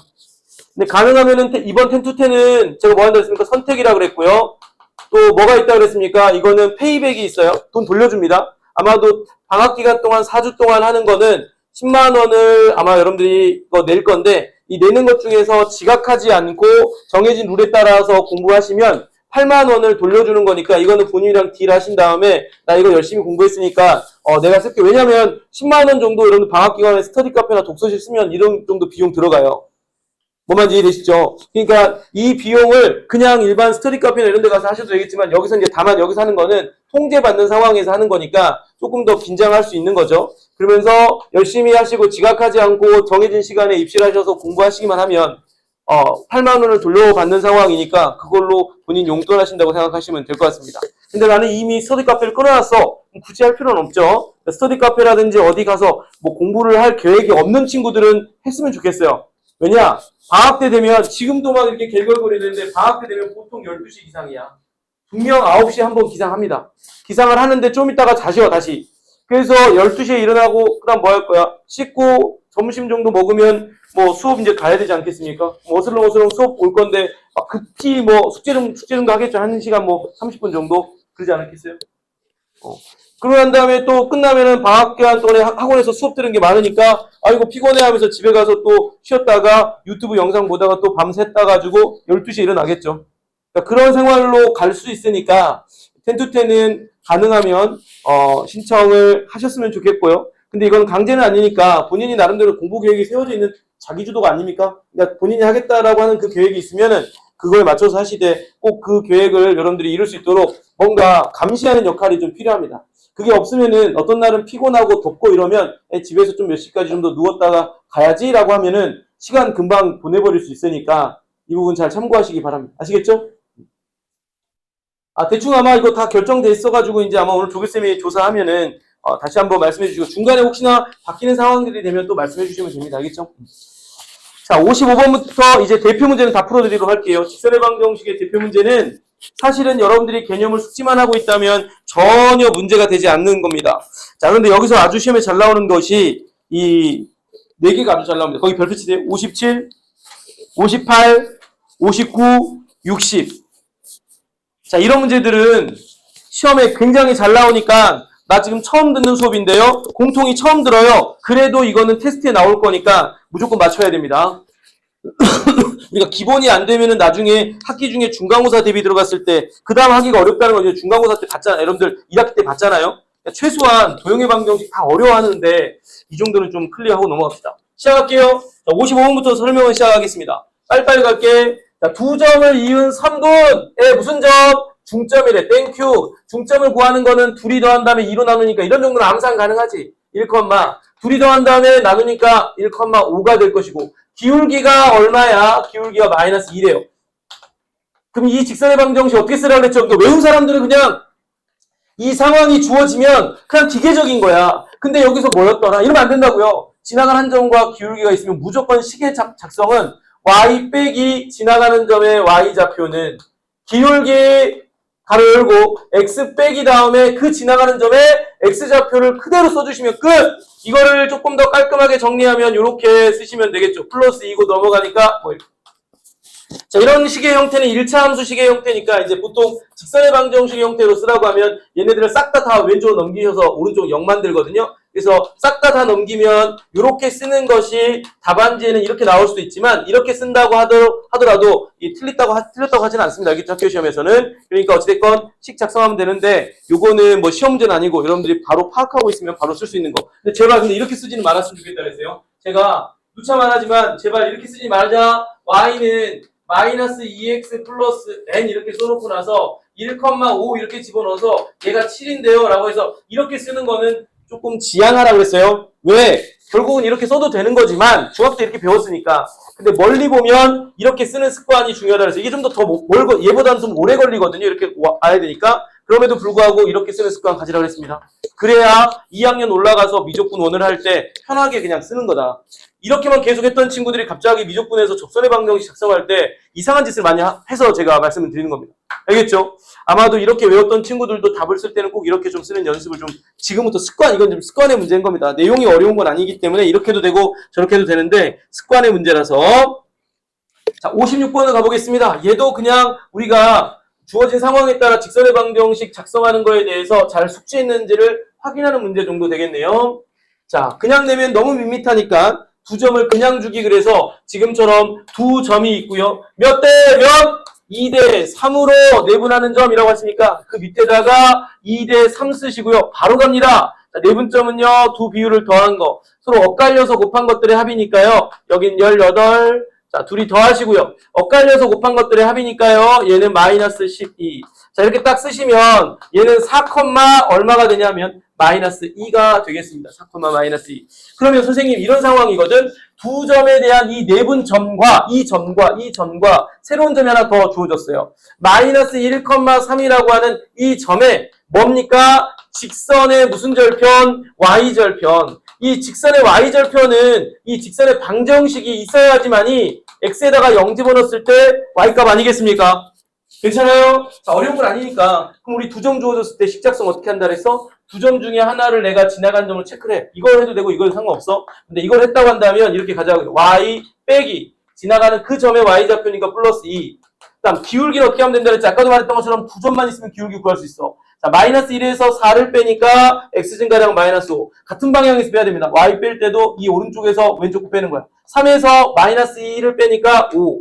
근데 가능하면은 이번 10to10은 제가 뭐 한다 했습니까? 선택이라 그랬고요. 또 뭐가 있다 그랬습니까? 이거는 페이백이 있어요. 돈 돌려줍니다. 아마도 방학 기간 동안 4주 동안 하는 거는 10만 원을 아마 여러분들이 낼 건데 이 내는 것 중에서 지각하지 않고 정해진 룰에 따라서 공부하시면 8만 원을 돌려주는 거니까 이거는 본인이랑 딜하신 다음에 나 이거 열심히 공부했으니까 내가 쓸게. 왜냐면 10만 원 정도 여러분 방학 기간에 스터디 카페나 독서실 쓰면 이런 정도 비용 들어가요. 뭔 말인지 이해되시죠? 그러니까 이 비용을 그냥 일반 스터디 카페나 이런 데 가서 하셔도 되겠지만 여기서 이제 다만 여기서 하는 거는 통제받는 상황에서 하는 거니까 조금 더 긴장할 수 있는 거죠. 그러면서 열심히 하시고 지각하지 않고 정해진 시간에 입시를 하셔서 공부하시기만 하면 8만 원을 돌려받는 상황이니까 그걸로 본인 용돈 하신다고 생각하시면 될 것 같습니다. 근데 나는 이미 스터디 카페를 끊어놨어. 굳이 할 필요는 없죠. 스터디 카페라든지 어디 가서 공부를 할 계획이 없는 친구들은 했으면 좋겠어요. 왜냐? 방학 때 되면 지금도 막 이렇게 갤걸거리는데 방학 때 되면 보통 12시 기상이야. 분명 9시에 한번 기상합니다. 기상을 하는데 좀 이따가 자셔 다시. 그래서 12시에 일어나고 그다음 뭐 할 거야? 씻고 점심 정도 먹으면 수업 이제 가야 되지 않겠습니까? 어슬렁어슬렁 수업 올 건데 급히 숙제 정도 하겠죠. 1시간 30분 정도 그러지 않겠어요? 그러고 난 다음에 또 끝나면은 방학 기간 동안에 학원에서 수업 들은 게 많으니까 아이고 피곤해 하면서 집에 가서 또 쉬었다가 유튜브 영상 보다가 또 밤새 따가지고 12시에 일어나겠죠. 그러니까 그런 생활로 갈 수 있으니까 10to10은 가능하면 신청을 하셨으면 좋겠고요. 근데 이건 강제는 아니니까 본인이 나름대로 공부 계획이 세워져 있는 자기주도가 아닙니까? 그러니까 본인이 하겠다라고 하는 그 계획이 있으면은 그거에 맞춰서 하시되 꼭 그 계획을 여러분들이 이룰 수 있도록 뭔가 감시하는 역할이 좀 필요합니다. 그게 없으면은 어떤 날은 피곤하고 덥고 이러면 집에서 좀 몇 시까지 좀 더 누웠다가 가야지라고 하면은 시간 금방 보내버릴 수 있으니까 이 부분 잘 참고하시기 바랍니다. 아시겠죠? 대충 아마 이거 다 결정돼 있어가지고 이제 아마 오늘 조교쌤이 조사하면은 다시 한번 말씀해 주시고 중간에 혹시나 바뀌는 상황들이 되면 또 말씀해 주시면 됩니다. 알겠죠? 자, 55번부터 이제 대표 문제는 다 풀어드리도록 할게요. 직선의 방정식의 대표 문제는 사실은 여러분들이 개념을 숙지만 하고 있다면 전혀 문제가 되지 않는 겁니다. 자, 그런데 여기서 아주 시험에 잘 나오는 것이 이 4개가 아주 잘 나옵니다. 거기 별표 치세요. 57, 58, 59, 60. 자, 이런 문제들은 시험에 굉장히 잘 나오니까 나 지금 처음 듣는 수업인데요. 공통이 처음 들어요. 그래도 이거는 테스트에 나올 거니까 무조건 맞춰야 됩니다. 그러니까 기본이 안 되면은 나중에 학기 중에 중간고사 대비 들어갔을 때 그 다음 하기가 어렵다는 거 중간고사 때 봤잖아요. 여러분들 1학기 때 봤잖아요. 그러니까 최소한 도형의 방정식 다 어려워하는데 이 정도는 좀 클리어하고 넘어갑시다. 시작할게요. 자, 55분부터 설명을 시작하겠습니다. 빨리빨리 갈게. 자, 2점을 이은 선분의 무슨 점? 중점이래. 땡큐. 중점을 구하는 거는 둘이 더한 다음에 2로 나누니까 이런 정도는 암산 가능하지. 1, 둘이 더한 다음에 나누니까 1,5가 될 것이고 기울기가 얼마야? 기울기가 마이너스 2래요. 그럼 이 직선의 방정식 어떻게 쓰라고 그랬죠? 그러니까 외운 사람들은 그냥 이 상황이 주어지면 그냥 기계적인 거야. 근데 여기서 뭐였더라? 이러면 안 된다고요. 지나간 한 점과 기울기가 있으면 무조건 식의 작성은 y 빼기 지나가는 점의 y좌표는 기울기 가로 열고 x 빼기 다음에 그 지나가는 점의 x좌표를 그대로 써주시면 끝! 이거를 조금 더 깔끔하게 정리하면 이렇게 쓰시면 되겠죠. 플러스 2고 넘어가니까 뭐 이렇게. 자, 이런 식의 형태는 1차 함수식의 형태니까 이제 보통 직선의 방정식의 형태로 쓰라고 하면 얘네들을 싹 다 왼쪽으로 넘기셔서 오른쪽 0 만들거든요. 그래서 싹 다 넘기면 이렇게 쓰는 것이 답안지에는 이렇게 나올 수도 있지만 이렇게 쓴다고 하더라도 틀렸다고 하진 않습니다. 알겠죠? 학교 시험에서는. 그러니까 어찌됐건 식 작성하면 되는데 요거는 뭐 시험 문제는 아니고 여러분들이 바로 파악하고 있으면 바로 쓸 수 있는 거. 근데 제발 근데 이렇게 쓰지는 말았으면 좋겠다 그랬어요. 제가 누차만 하지만 제발 이렇게 쓰지 말자. y는 마이너스 2x 플러스 n 이렇게 써놓고 나서 1,5 이렇게 집어넣어서 얘가 7인데요 라고 해서 이렇게 쓰는 거는 조금 지양하라 그랬어요. 왜? 결국은 이렇게 써도 되는 거지만 중학교 때 이렇게 배웠으니까. 근데 멀리 보면 이렇게 쓰는 습관이 중요하다 그래서 이게 좀 더 멀고 얘보다는 좀 오래 걸리거든요. 이렇게 와야 되니까. 그럼에도 불구하고 이렇게 쓰는 습관 가지라 그랬습니다. 그래야 2학년 올라가서 미적분 원을 할 때 편하게 그냥 쓰는 거다. 이렇게만 계속 했던 친구들이 갑자기 미적분에서 적선의 방정식 작성할 때 이상한 짓을 많이 해서 제가 말씀을 드리는 겁니다. 알겠죠? 아마도 이렇게 외웠던 친구들도 답을 쓸 때는 꼭 이렇게 좀 쓰는 연습을 좀 지금부터 이건 좀 습관의 문제인 겁니다. 내용이 어려운 건 아니기 때문에 이렇게 해도 되고 저렇게 해도 되는데 습관의 문제라서. 자, 56번을 가보겠습니다. 얘도 그냥 우리가 주어진 상황에 따라 직선의 방정식 작성하는 거에 대해서 잘 숙지했는지를 확인하는 문제 정도 되겠네요. 자, 그냥 내면 너무 밋밋하니까 2점을 그냥 주기 그래서 지금처럼 2점이 있고요. 몇 대 몇? 2대 3으로 내분하는 점이라고 했으니까 그 밑에다가 2대 3 쓰시고요. 바로 갑니다. 자, 내분점은요. 두 비율을 더한 거. 서로 엇갈려서 곱한 것들의 합이니까요. 여긴 18. 자, 둘이 더하시고요. 엇갈려서 곱한 것들의 합이니까요. 얘는 마이너스 12. 자, 이렇게 딱 쓰시면 얘는 4, 얼마가 되냐면 마이너스 2가 되겠습니다. 4, 마이너스 2. 그러면 선생님 이런 상황이거든. 두 점에 대한 이 내분 점과 이 점과 새로운 점이 하나 더 주어졌어요. 마이너스 1,3이라고 하는 이 점에 뭡니까? 직선의 무슨 절편? y절편. 이 직선의 y절편은 이 직선의 방정식이 있어야지만이 x에다가 0 집어넣었을 때 y값 아니겠습니까? 괜찮아요? 자, 어려운 건 아니니까. 그럼 우리 2점 주어졌을 때 식작성 어떻게 한다 그랬어? 2점 중에 하나를 내가 지나간 점을 체크를 해. 이걸 해도 되고 이건 상관없어. 근데 이걸 했다고 한다면 이렇게 가자고. y 빼기 지나가는 그 점의 y좌표니까 플러스 2. 그다음 기울기는 어떻게 하면 된다 그랬지? 아까도 말했던 것처럼 2점만 있으면 기울기 구할 수 있어. 자, 마이너스 1에서 4를 빼니까 x 증가량 마이너스 5. 같은 방향에서 빼야 됩니다. y 뺄 때도 이 오른쪽에서 왼쪽 빼는 거야. 3에서 마이너스 2를 빼니까 5.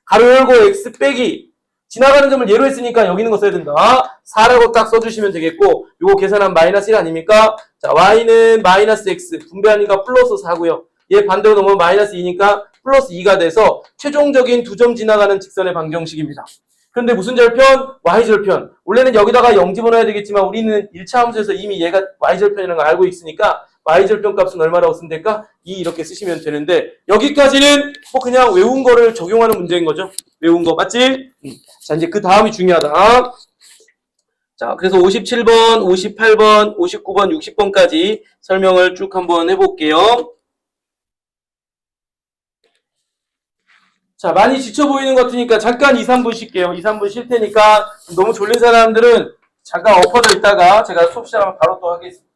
가로 열고 x 빼기. 지나가는 점을 예로 했으니까 여기 있는 거 써야 된다. 4라고 딱 써주시면 되겠고, 요거 계산하면 마이너스 1 아닙니까? 자, y는 마이너스 x. 분배하니까 플러스 4고요. 얘 반대로 넘으면 마이너스 2니까 플러스 2가 돼서 최종적인 두 점 지나가는 직선의 방정식입니다. 그런데 무슨 절편? y절편. 원래는 여기다가 0 집어넣어야 되겠지만 우리는 1차 함수에서 이미 얘가 y절편이라는 걸 알고 있으니까 y절편 값은 얼마라고 쓰면 될까? 2 이렇게 쓰시면 되는데 여기까지는 뭐 그냥 외운 거를 적용하는 문제인 거죠. 외운 거 맞지? 자, 이제 그 다음이 중요하다. 자, 그래서 57번, 58번, 59번, 60번까지 설명을 쭉 한번 해볼게요. 자, 많이 지쳐 보이는 것 같으니까 잠깐 2, 3분 쉴게요. 2, 3분 쉴 테니까 너무 졸린 사람들은 잠깐 엎어져 있다가 제가 수업 시작하면 바로 또 하겠습니다.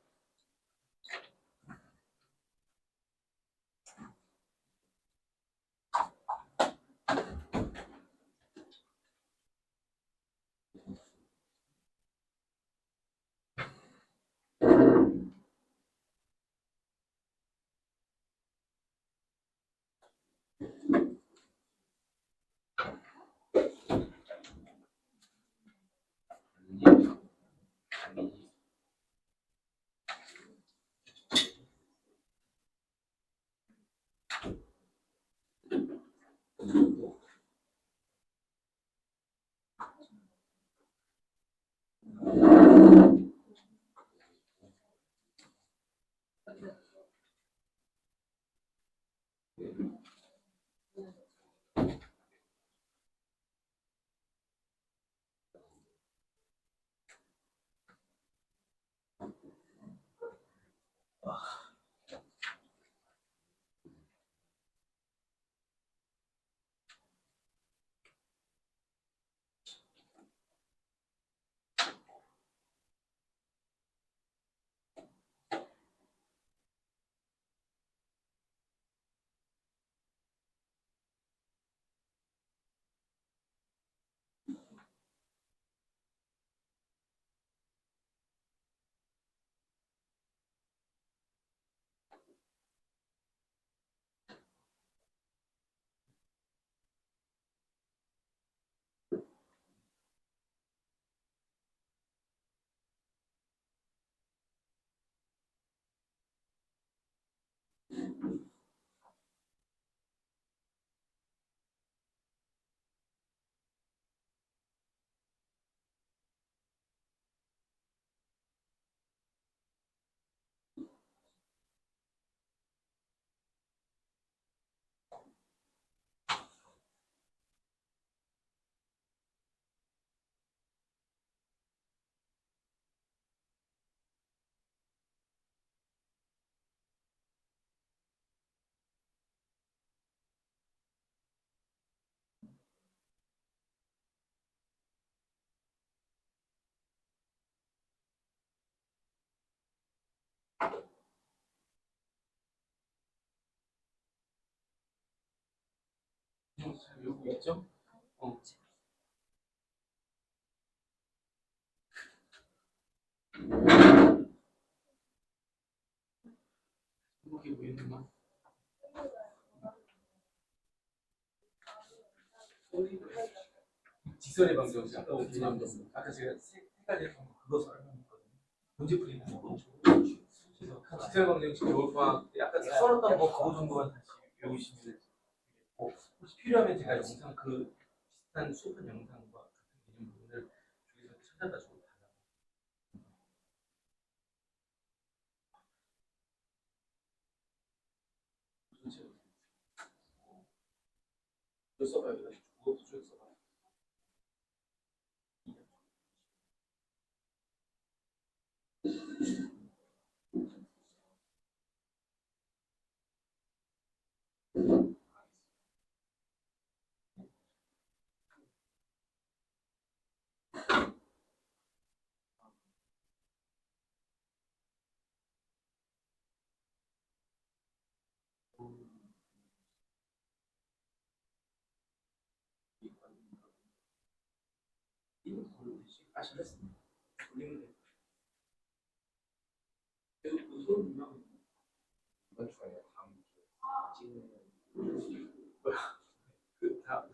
잘 외우고 있죠? 이렇게 보이는구나. 직선의 방정식 아까 개념 아까 제가 세 가지 그거 설명했거든요. 문제 풀이는 거. 그래서 직선의 방정식 겨울방학 때 아까 제가 써놨던 거 그거 정도만 다시 외우시면 되고 혹시 필요하면 제가 영상 그 비슷한 수업한 영상과 같은 개념 부분을 중에서 찾아가지고 써봐요. 그것도 쭉 써봐요. 아시겠습니까? 돌리면 돼.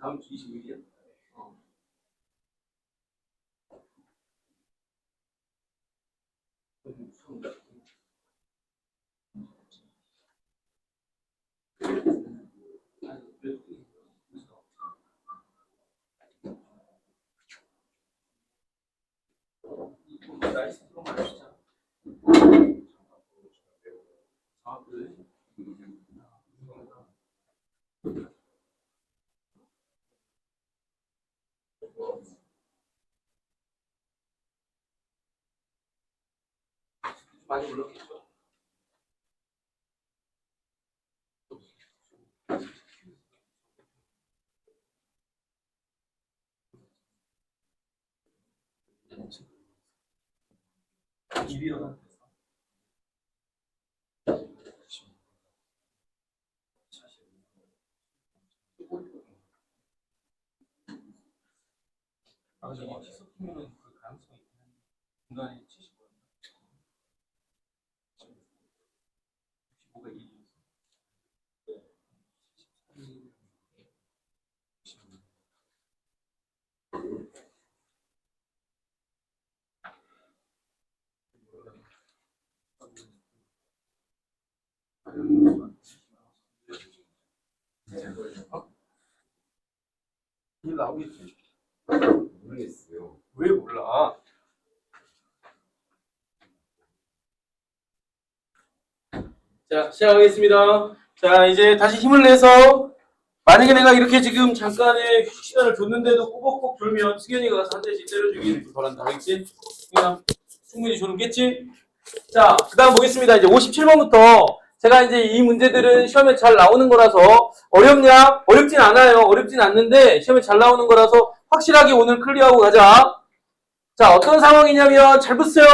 다음 주 25일이야? 많이 올랐겠죠? 일이요. 아, 저거 시소품은 그 가능성이 있긴 한데 중간에 75였나? 65가 1이었어. 일 나오겠지. 모르겠어요. 왜 몰라? 자, 시작하겠습니다. 자, 이제 다시 힘을 내서 만약에 내가 이렇게 지금 잠깐의 휴식 시간을 줬는데도 꼬박꼬박 졸면 승현이가 가서 한 대씩 때려주기를 바란다. 알겠지? 그냥 충분히 졸음겠지? 자, 그 다음 보겠습니다. 이제 57번부터 제가 이제 이 문제들은 시험에 잘 나오는 거라서 어렵냐? 어렵진 않아요. 어렵진 않는데 시험에 잘 나오는 거라서 확실하게 오늘 클리어하고 가자. 자, 어떤 상황이냐면 잘 보세요.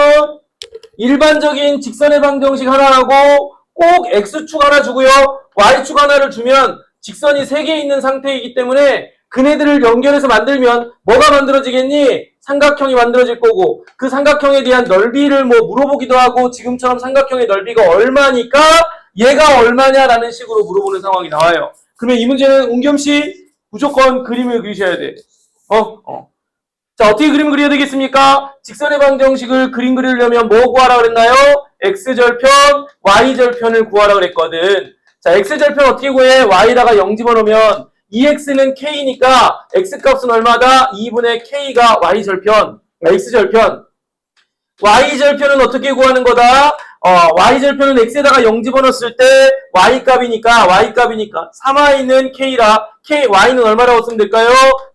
일반적인 직선의 방정식 하나하고 꼭 X축 하나 주고요. Y축 하나를 주면 직선이 3개 있는 상태이기 때문에 그네들을 연결해서 만들면 뭐가 만들어지겠니? 삼각형이 만들어질 거고 그 삼각형에 대한 넓이를 뭐 물어보기도 하고 지금처럼 삼각형의 넓이가 얼마니까 얘가 얼마냐라는 식으로 물어보는 상황이 나와요. 그러면 이 문제는 웅겸씨 무조건 그림을 그리셔야 돼. 자, 어떻게 그림 그려야 되겠습니까? 직선의 방정식을 그림 그리려면 뭐 구하라 그랬나요? x절편, y절편을 구하라 그랬거든. 자, x절편 어떻게 구해? y다가 0 집어넣으면 2x는 k니까 x값은 얼마다? 2분의 k가 y절편, x절편. y절편은 어떻게 구하는 거다? y절편은 x에다가 0 집어넣었을 때 y값이니까 3y는 k라 y는 얼마라고 쓰면 될까요?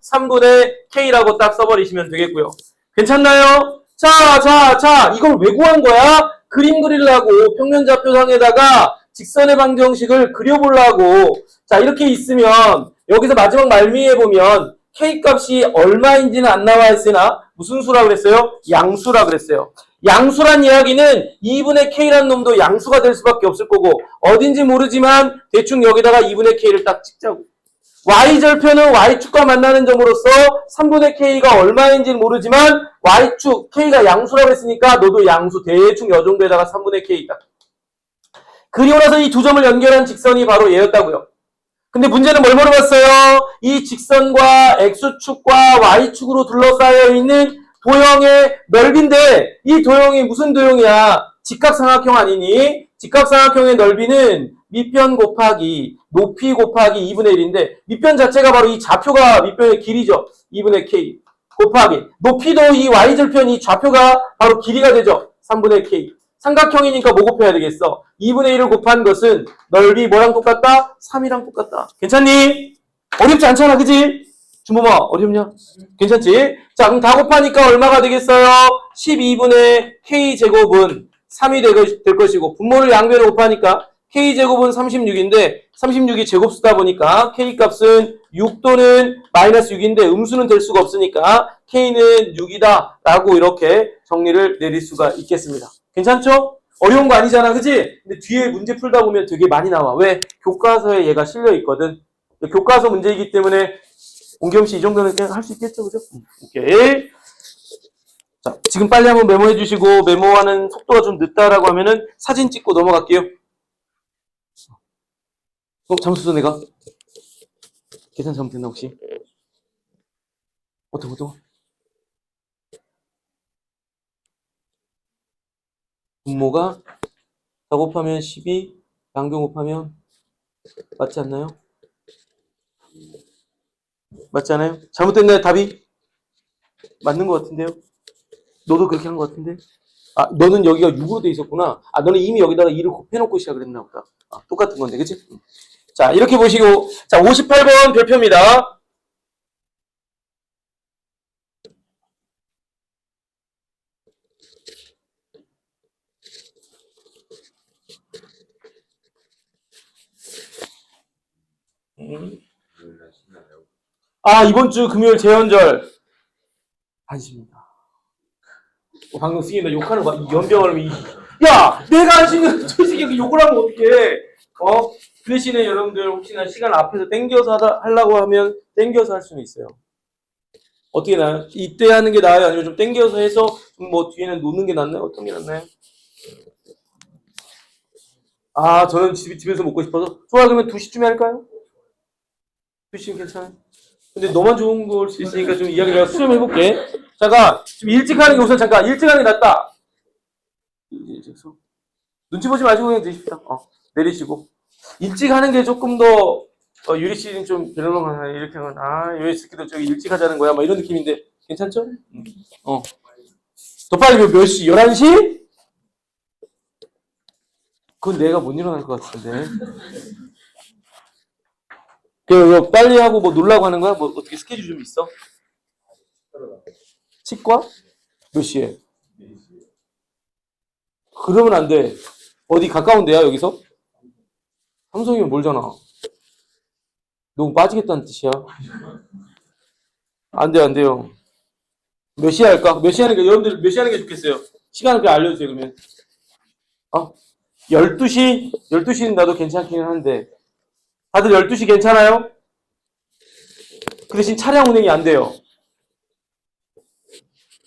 3분의 k라고 딱 써버리시면 되겠고요. 괜찮나요? 자, 이걸 왜 구한 거야? 그림 그리려고 평면좌표상에다가 직선의 방정식을 그려보려고. 자, 이렇게 있으면 여기서 마지막 말미에 보면 k값이 얼마인지는 안 나와 있으나 무슨 수라 그랬어요? 양수라 그랬어요. 양수란 이야기는 2분의 k라는 놈도 양수가 될 수밖에 없을 거고 어딘지 모르지만 대충 여기다가 2분의 k를 딱 찍자고. y절편은 y축과 만나는 점으로써 3분의 k가 얼마인지는 모르지만 y축 k가 양수라고 했으니까 너도 양수 대충 요 정도에다가 3분의 k 딱. 그리고 나서 이 두 점을 연결한 직선이 바로 얘였다고요. 근데 문제는 뭘 물어봤어요? 이 직선과 x축과 y축으로 둘러싸여 있는 도형의 넓이인데 이 도형이 무슨 도형이야? 직각삼각형 아니니? 직각삼각형의 넓이는 밑변 곱하기 높이 곱하기 2분의 1인데 밑변 자체가 바로 이 좌표가 밑변의 길이죠. 2분의 k 곱하기 높이도 이 y절편 이 좌표가 바로 길이가 되죠. 3분의 k 삼각형이니까 뭐 곱해야 되겠어? 2분의 1을 곱한 것은 넓이 뭐랑 똑같다? 3이랑 똑같다. 괜찮니? 어렵지 않잖아, 그지? 준범아, 어렵냐? 괜찮지? 자, 그럼 다 곱하니까 얼마가 되겠어요? 12분의 k제곱은 3이 될 것이고 분모를 양변으로 곱하니까 k제곱은 36인데 36이 제곱수다 보니까 k값은 6 또는 마이너스 6인데 음수는 될 수가 없으니까 k는 6이다 라고 이렇게 정리를 내릴 수가 있겠습니다. 괜찮죠? 어려운 거 아니잖아, 그지? 근데 뒤에 문제 풀다 보면 되게 많이 나와. 왜? 교과서에 얘가 실려 있거든. 교과서 문제이기 때문에 옹겸씨 이 정도는 그냥 할 수 있겠죠, 그죠? 오케이. 자, 지금 빨리 한번 메모해 주시고 메모하는 속도가 좀 늦다라고 하면은 사진 찍고 넘어갈게요. 잘못했어 내가. 계산 잘못했나 혹시? 어떤 것도? 분모가 4 곱하면 12, 양변 곱하면 맞지 않나요? 맞지 않아요? 잘못됐나요 답이? 맞는 것 같은데요? 너도 그렇게 한 것 같은데? 아, 너는 여기가 6으로 돼 있었구나. 아, 너는 이미 여기다가 2를 곱해놓고 시작을 했나 보다. 아, 똑같은 건데, 그치? 자, 이렇게 보시고, 자, 58번 별표입니다. 금요일 날 쉬나요? 아, 이번 주 금요일 재연절. 한시입니다. 방금 승희나 욕하는 거야. 이 연병을, 야! 내가 안 쉬는 솔직히 욕을 하면 어떡해. 그 대신에 여러분들 혹시나 시간 앞에서 땡겨서 하려고 하면 땡겨서 할 수는 있어요. 어떻게 나요? 이때 하는 게 나아요? 아니면 좀 땡겨서 해서 뭐 뒤에는 놓는 게 낫나요? 어떤 게 낫나요? 아, 저는 집에서 먹고 싶어서. 좋아, 그러면 2시쯤에 할까요? 2시면 괜찮아요? 근데 너만 좋은 걸 수 있으니까 좀 이야기 내가 수렴해볼게. 잠깐, 좀 일찍 하는 게 우선 잠깐, 일찍 하는 게 낫다. 눈치 보지 마시고 그냥 드십시다. 내리시고. 일찍 하는 게 조금 더, 유리 씨는 좀 별로만 이렇게 하면, 이 새끼들 저기 일찍 하자는 거야. 막 이런 느낌인데, 괜찮죠? 더 빨리 몇 시? 11시? 그건 내가 못 일어날 것 같은데. 그 빨리 하고 뭐 놀라고 하는 거야? 뭐 어떻게 스케줄 좀 있어? 치과? 몇 시에? 그러면 안 돼. 어디 가까운데야 여기서? 삼성이면 멀잖아. 너무 빠지겠다는 뜻이야. 안 돼요, 안 돼요. 몇 시에 할까? 몇 시에 하는 게 여러분들 몇 시에 하는 게 좋겠어요? 시간을 그냥 알려주세요 그러면. 12시? 12시는 나도 괜찮기는 한데 다들 12시 괜찮아요? 그 대신 차량 운행이 안 돼요.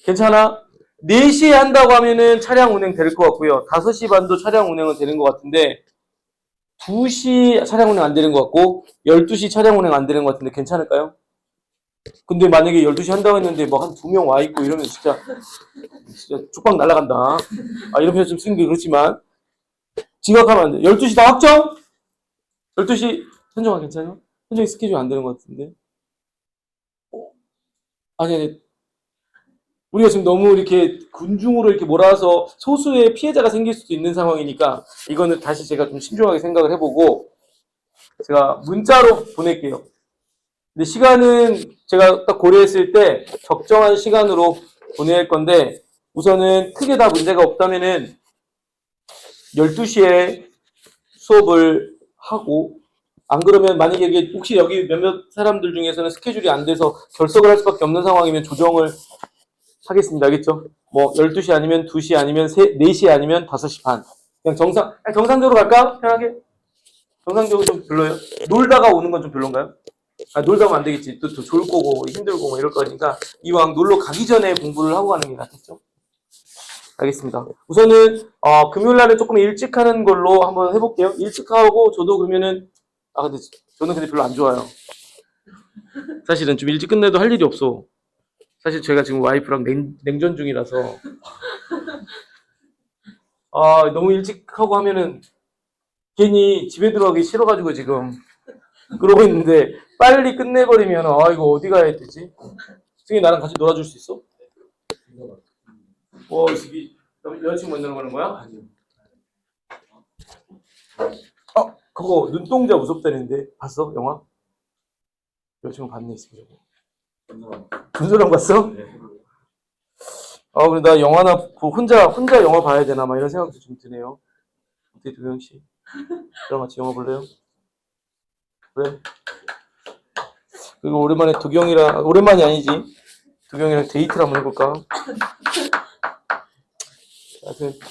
괜찮아? 4시에 한다고 하면은 차량 운행 될 것 같고요. 5시 반도 차량 운행은 되는 것 같은데 2시 차량 운행 안 되는 것 같고 12시 차량 운행 안 되는 것 같은데 괜찮을까요? 근데 만약에 12시 한다고 했는데 뭐 한 2명 와 있고 이러면 진짜 쪽박 날아간다. 이런 표현 좀 쓰는 게 그렇지만 지각하면 안 돼. 12시 다 확정? 12시 현정아 괜찮아? 현정이 스케줄 안 되는 것 같은데. 아니, 우리가 지금 너무 이렇게 군중으로 이렇게 몰아서 소수의 피해자가 생길 수도 있는 상황이니까 이거는 다시 제가 좀 신중하게 생각을 해보고 제가 문자로 보낼게요. 근데 시간은 제가 딱 고려했을 때 적정한 시간으로 보낼 건데 우선은 크게 다 문제가 없다면은 12시에 수업을 하고 안 그러면 만약에 이게 혹시 여기 몇몇 사람들 중에서는 스케줄이 안 돼서 결석을 할 수밖에 없는 상황이면 조정을 하겠습니다. 알겠죠? 뭐 12시 아니면 2시 아니면 4시 아니면 5시 반. 그냥 정상적으로 갈까? 편하게? 정상적으로 좀 별로예요? 놀다가 오는 건 좀 별론가요? 놀다 오면 안 되겠지. 또 좋을 거고 힘들고 뭐 이럴 거니까 이왕 놀러 가기 전에 공부를 하고 가는 게 낫겠죠? 알겠습니다. 우선은 금요일 날은 조금 일찍 하는 걸로 한번 해볼게요. 일찍 하고 저도 그러면은 근데 저는 근데 별로 안 좋아요. 사실은 좀 일찍 끝내도 할 일이 없어. 사실 제가 지금 와이프랑 냉전 중이라서 너무 일찍 하고 하면은 괜히 집에 들어가기 싫어가지고 지금 그러고 있는데 빨리 끝내버리면 이거 어디 가야 되지? 승희 나랑 같이 놀아줄 수 있어? 승희 여자친구 만나러 가는 거야? 그거 눈동자 무섭다는데 봤어? 영화? 여자친구 봤네 있으면 준수랑 봤어? 네. 그래 나 영화나 혼자 영화 봐야 되나 막 이런 생각도 좀 드네요. 어떻게 두명 씨? 저랑 같이 영화 볼래요? 그래? 그리고 오랜만에 두경이랑 오랜만이 아니지? 두경이랑 데이트를 한번 해볼까?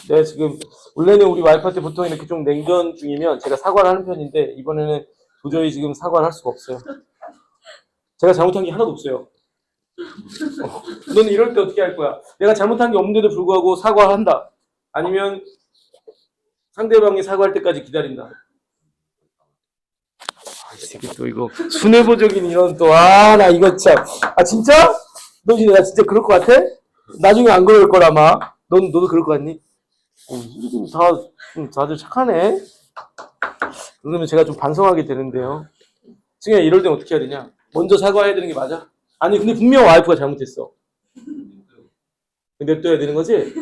내가 지금 원래는 우리 와이프한테 보통 이렇게 좀 냉전 중이면 제가 사과를 하는 편인데 이번에는 도저히 지금 사과를 할 수가 없어요. 제가 잘못한 게 하나도 없어요. 너는 이럴 때 어떻게 할 거야? 내가 잘못한 게 없는데도 불구하고 사과를 한다. 아니면 상대방이 사과할 때까지 기다린다. 아, 이 새끼 또 이거 순애보적인 이런 또, 나 이거 참. 아, 진짜? 너 나 진짜 그럴 것 같아? 나중에 안 그럴 거라, 아마. 너도 그럴 것 같니? 다들 착하네. 그러면 제가 좀 반성하게 되는데요. 승현아, 이럴 땐 어떻게 해야 되냐? 먼저 사과해야 되는 게 맞아? 아니, 근데 분명 와이프가 잘못했어. 냅둬야 되는 거지?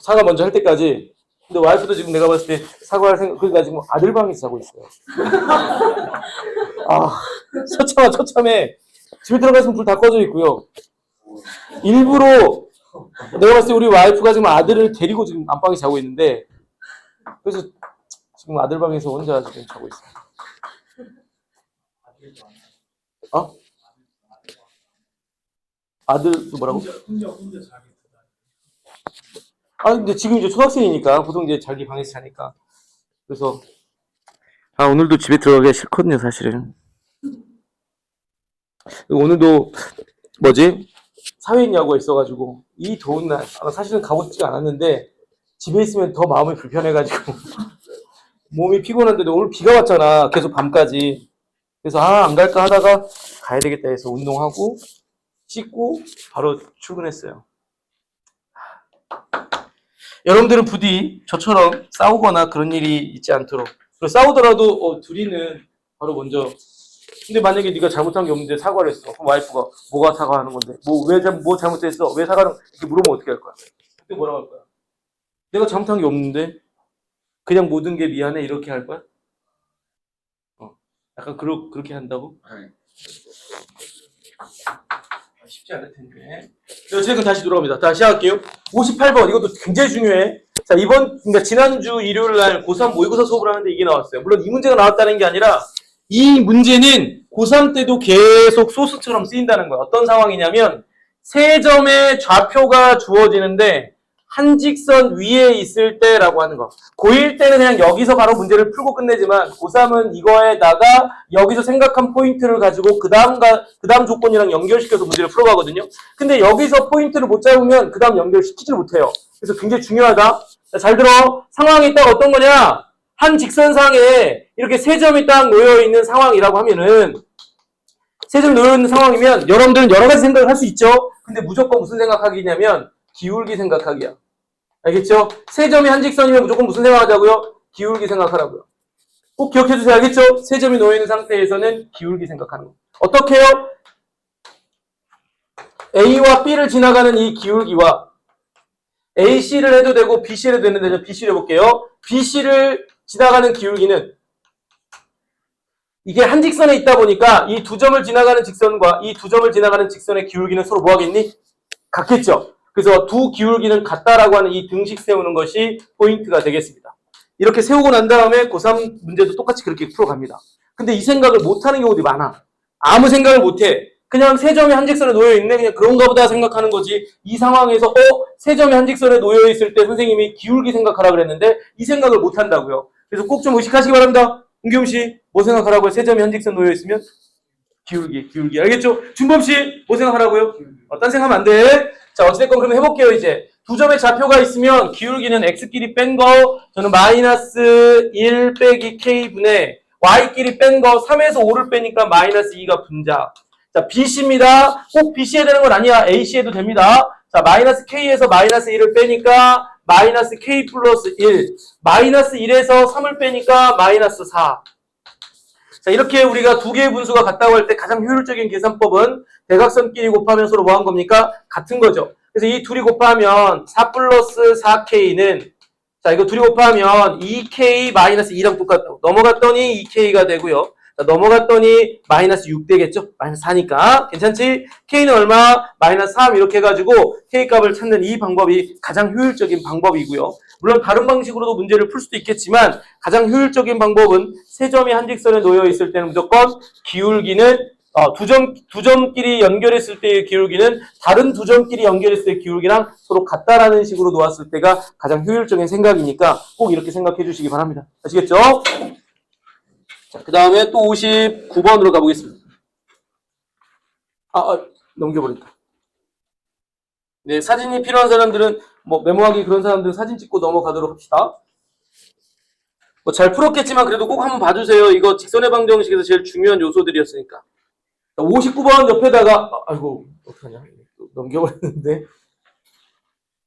사과 먼저 할 때까지. 근데 와이프도 지금 내가 봤을 때 사과할 생각, 그러니까 지금 아들 방에서 자고 있어요. 처참해. 집에 들어가서 불 다 꺼져 있고요. 일부러, 내가 봤을 때 우리 와이프가 지금 아들을 데리고 지금 안방에 자고 있는데, 그래서 지금 아들 방에서 혼자 지금 자고 있어요. 아들도 뭐라고? 혼자 자기 근데 지금 이제 초등학생이니까, 보통 이제 자기 방에서 자니까. 그래서, 오늘도 집에 들어가기가 싫거든요, 사실은. 오늘도, 사회인 야구가 있어가지고, 이 더운 날, 사실은 가고 싶지가 않았는데, 집에 있으면 더 마음이 불편해가지고, 몸이 피곤한데도 오늘 비가 왔잖아, 계속 밤까지. 그래서, 안 갈까 하다가, 가야 되겠다 해서 운동하고, 씻고, 바로 출근했어요. 여러분들은 부디 저처럼 싸우거나 그런 일이 있지 않도록. 그리고 싸우더라도 둘이는 바로 먼저. 근데 만약에 네가 잘못한 게 없는데 사과를 했어. 그럼 와이프가 뭐가 사과하는 건데? 뭐 잘못했어? 왜 사과를 이렇게 물어보면 어떻게 할 거야? 그때 뭐라고 할 거야? 내가 잘못한 게 없는데 그냥 모든 게 미안해 이렇게 할 거야? 약간 그렇게 한다고? 쉽지 않을 텐데. 어쨌든 다시 돌아옵니다. 다시 할게요. 58번 이것도 굉장히 중요해. 자, 그러니까 지난주 일요일 날 고3 모의고사 수업을 하는데 이게 나왔어요. 물론 이 문제가 나왔다는 게 아니라 이 문제는 고3 때도 계속 소스처럼 쓰인다는 거야. 어떤 상황이냐면 세 점의 좌표가 주어지는데 한 직선 위에 있을 때라고 하는 거. 고1 때는 그냥 여기서 바로 문제를 풀고 끝내지만 고3은 이거에다가 여기서 생각한 포인트를 가지고 그 다음 조건이랑 연결시켜서 문제를 풀어가거든요. 근데 여기서 포인트를 못 잡으면 그 다음 연결시키지 못해요. 그래서 굉장히 중요하다. 자, 잘 들어. 상황이 딱 어떤 거냐? 한 직선상에 이렇게 세 점이 딱 놓여 있는 상황이라고 하면은 세 점이 놓여 있는 상황이면 여러분들은 여러 가지 생각을 할 수 있죠. 근데 무조건 무슨 생각하기냐면 기울기 생각하기야. 알겠죠? 세 점이 한 직선이면 무조건 무슨 생각하자고요? 기울기 생각하라고요. 꼭 기억해주세요. 알겠죠? 세 점이 놓여있는 상태에서는 기울기 생각하는 거. 어떻게 해요? A와 B를 지나가는 이 기울기와 AC를 해도 되고 BC를 해도 되는데 BC를 해볼게요. BC를 지나가는 기울기는 이게 한 직선에 있다 보니까 이 두 점을 지나가는 직선과 이 두 점을 지나가는 직선의 기울기는 서로 뭐 하겠니? 같겠죠? 그래서 두 기울기는 같다라고 하는 이 등식 세우는 것이 포인트가 되겠습니다. 이렇게 세우고 난 다음에 고3 문제도 똑같이 그렇게 풀어갑니다. 근데 이 생각을 못하는 경우들이 많아. 아무 생각을 못해. 그냥 세 점이 한 직선에 놓여있네. 그냥 그런가 보다 생각하는 거지. 이 상황에서 세 점이 한 직선에 놓여있을 때 선생님이 기울기 생각하라 그랬는데 이 생각을 못한다고요. 그래서 꼭 좀 의식하시기 바랍니다. 은겸 씨, 뭐 생각하라고요? 세 점이 한 직선 놓여있으면? 기울기. 알겠죠? 준범 씨, 뭐 생각하라고요? 딴 생각하면 안 돼. 자, 어찌됐건 그럼 해볼게요, 이제. 두 점의 좌표가 있으면 기울기는 x끼리 뺀 거, 저는 마이너스 1 빼기 k분의 y끼리 뺀 거 3에서 5를 빼니까 마이너스 2가 분자. 자, bc입니다. 꼭 bc 해야 되는 건 아니야. ac 해도 됩니다. 자, 마이너스 k에서 마이너스 1을 빼니까 마이너스 k 플러스 1. 마이너스 1에서 3을 빼니까 마이너스 4. 자, 이렇게 우리가 두 개의 분수가 같다고 할 때 가장 효율적인 계산법은 대각선끼리 곱하면 서로 뭐 한 겁니까? 같은 거죠. 그래서 이 둘이 곱하면 4 플러스 4k는 자, 이거 둘이 곱하면 2k 마이너스 2랑 똑같다고. 넘어갔더니 2k가 되고요. 자, 넘어갔더니 마이너스 6 되겠죠? 마이너스 4니까. 괜찮지? k는 얼마? 마이너스 3 이렇게 해가지고 k 값을 찾는 이 방법이 가장 효율적인 방법이고요. 물론 다른 방식으로도 문제를 풀 수도 있겠지만 가장 효율적인 방법은 세 점이 한 직선에 놓여 있을 때는 무조건 기울기는 두 점끼리 연결했을 때의 기울기는 다른 두 점끼리 연결했을 때의 기울기랑 서로 같다라는 식으로 놓았을 때가 가장 효율적인 생각이니까 꼭 이렇게 생각해 주시기 바랍니다. 아시겠죠? 자, 그 다음에 또 59번으로 가보겠습니다. 넘겨버렸다. 네, 사진이 필요한 사람들은 뭐 메모하기 그런 사람들은 사진 찍고 넘어가도록 합시다. 뭐 잘 풀었겠지만 그래도 꼭 한번 봐주세요. 이거 직선의 방정식에서 제일 중요한 요소들이었으니까. 59번 옆에다가 아이고 어떡하냐 넘겨버렸는데.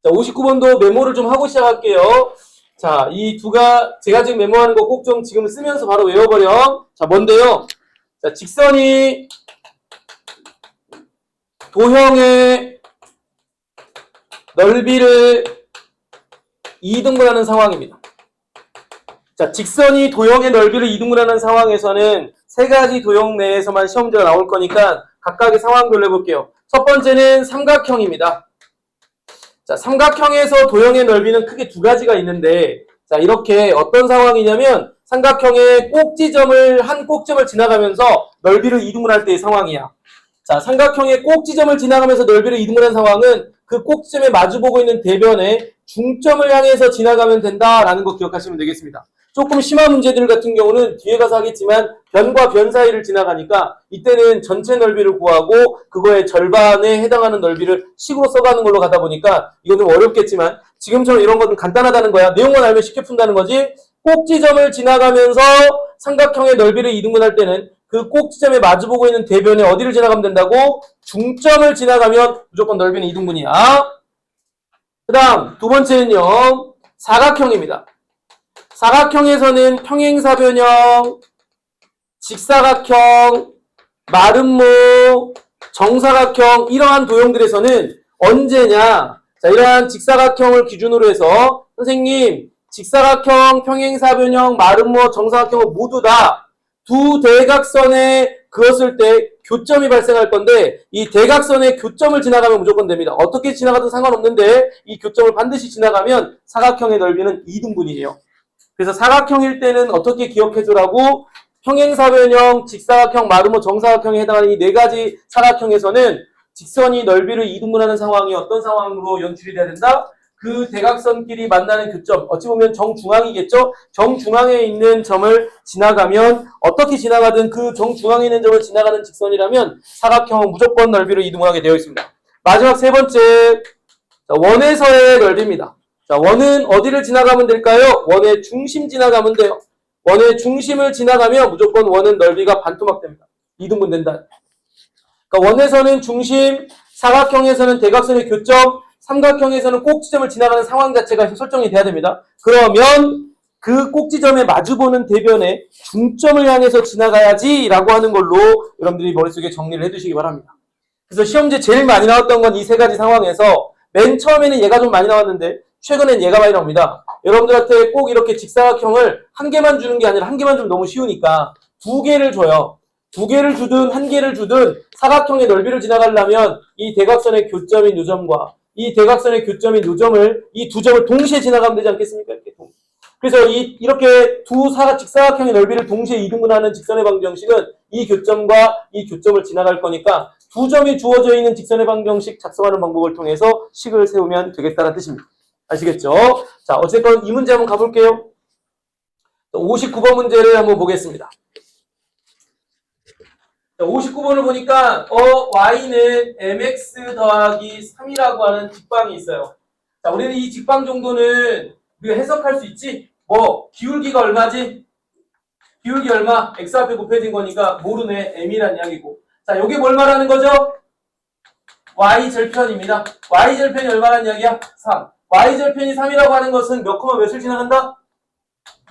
자, 59번도 메모를 좀 하고 시작할게요. 자, 이 제가 지금 메모하는 거 꼭 좀 지금 쓰면서 바로 외워버려. 자, 뭔데요? 자, 직선이 도형의 넓이를 2등분하는 상황입니다. 자, 직선이 도형의 넓이를 2등분하는 상황에서는 세 가지 도형 내에서만 시험 문제가 나올 거니까 각각의 상황별로 해볼게요. 첫 번째는 삼각형입니다. 자, 삼각형에서 도형의 넓이는 크게 두 가지가 있는데, 자, 이렇게 어떤 상황이냐면 삼각형의 한 꼭지점을 지나가면서 넓이를 2등분할 때의 상황이야. 자, 삼각형의 꼭지점을 지나가면서 넓이를 2등분한 상황은 그 꼭지점에 마주보고 있는 대변에 중점을 향해서 지나가면 된다라는 거 기억하시면 되겠습니다. 조금 심한 문제들 같은 경우는 뒤에 가서 하겠지만 변과 변 사이를 지나가니까 이때는 전체 넓이를 구하고 그거의 절반에 해당하는 넓이를 식으로 써가는 걸로 가다 보니까 이건 좀 어렵겠지만 지금처럼 이런 것은 간단하다는 거야. 내용만 알면 쉽게 푼다는 거지. 꼭지점을 지나가면서 삼각형의 넓이를 2등분할 때는 그 꼭지점에 마주보고 있는 대변에 어디를 지나가면 된다고? 중점을 지나가면 무조건 넓이는 2등분이야. 그 다음 두 번째는요. 사각형입니다. 사각형에서는 평행사변형, 직사각형, 마름모, 정사각형 이러한 도형들에서는 언제냐? 자, 이러한 직사각형을 기준으로 해서 선생님 직사각형, 평행사변형, 마름모, 정사각형은 모두 다 두 대각선에 그었을 때 교점이 발생할 건데 이 대각선의 교점을 지나가면 무조건 됩니다. 어떻게 지나가든 상관없는데 이 교점을 반드시 지나가면 사각형의 넓이는 2등분이에요. 그래서 사각형일 때는 어떻게 기억해주라고? 평행사변형, 직사각형, 마름모, 정사각형에 해당하는 이 네 가지 사각형에서는 직선이 넓이를 2등분하는 상황이 어떤 상황으로 연출이 돼야 된다? 그 대각선끼리 만나는 교점, 어찌 보면 정중앙이겠죠? 정중앙에 있는 점을 지나가면 어떻게 지나가든 그 정중앙에 있는 점을 지나가는 직선이라면 사각형은 무조건 넓이를 2등분하게 되어 있습니다. 마지막 세 번째, 원에서의 넓이입니다. 자, 원은 어디를 지나가면 될까요? 원의 중심 지나가면 돼요. 원의 중심을 지나가면 무조건 원은 넓이가 반토막됩니다. 2등분 된다. 그러니까 원에서는 중심, 사각형에서는 대각선의 교점, 삼각형에서는 꼭지점을 지나가는 상황 자체가 설정이 돼야 됩니다. 그러면 그 꼭지점에 마주보는 대변에 중점을 향해서 지나가야지 라고 하는 걸로 여러분들이 머릿속에 정리를 해두시기 바랍니다. 그래서 시험제 제일 많이 나왔던 건 이 세 가지 상황에서 맨 처음에는 얘가 좀 많이 나왔는데 최근엔 얘가 많이 나옵니다. 여러분들한테 꼭 이렇게 직사각형을 한 개만 주는 게 아니라 한 개만 주면 너무 쉬우니까 두 개를 줘요. 두 개를 주든 한 개를 주든 사각형의 넓이를 지나가려면 이 대각선의 교점인 요 점과 이 대각선의 교점인 요 점을 이 두 점을 동시에 지나가면 되지 않겠습니까? 이렇게. 그래서 이렇게 직사각형의 넓이를 동시에 2등분하는 직선의 방정식은 이 교점과 이 교점을 지나갈 거니까 두 점이 주어져 있는 직선의 방정식 작성하는 방법을 통해서 식을 세우면 되겠다는 뜻입니다. 아시겠죠? 자, 어쨌건 이 문제 한번 가볼게요. 59번 문제를 한번 보겠습니다. 59번을 보니까 y는 mx 더하기 3이라고 하는 직방이 있어요. 자, 우리는 이 직방 정도는 우리가 해석할 수 있지? 기울기가 얼마지? 기울기 얼마? x 앞에 곱해진 거니까 모르네. m이란 이야기고. 자, 요게 뭘 말하는 거죠? y절편입니다. y절편이 얼마란 이야기야? 3. y절편이 3이라고 하는 것은 몇 콤마 몇을 지나간다?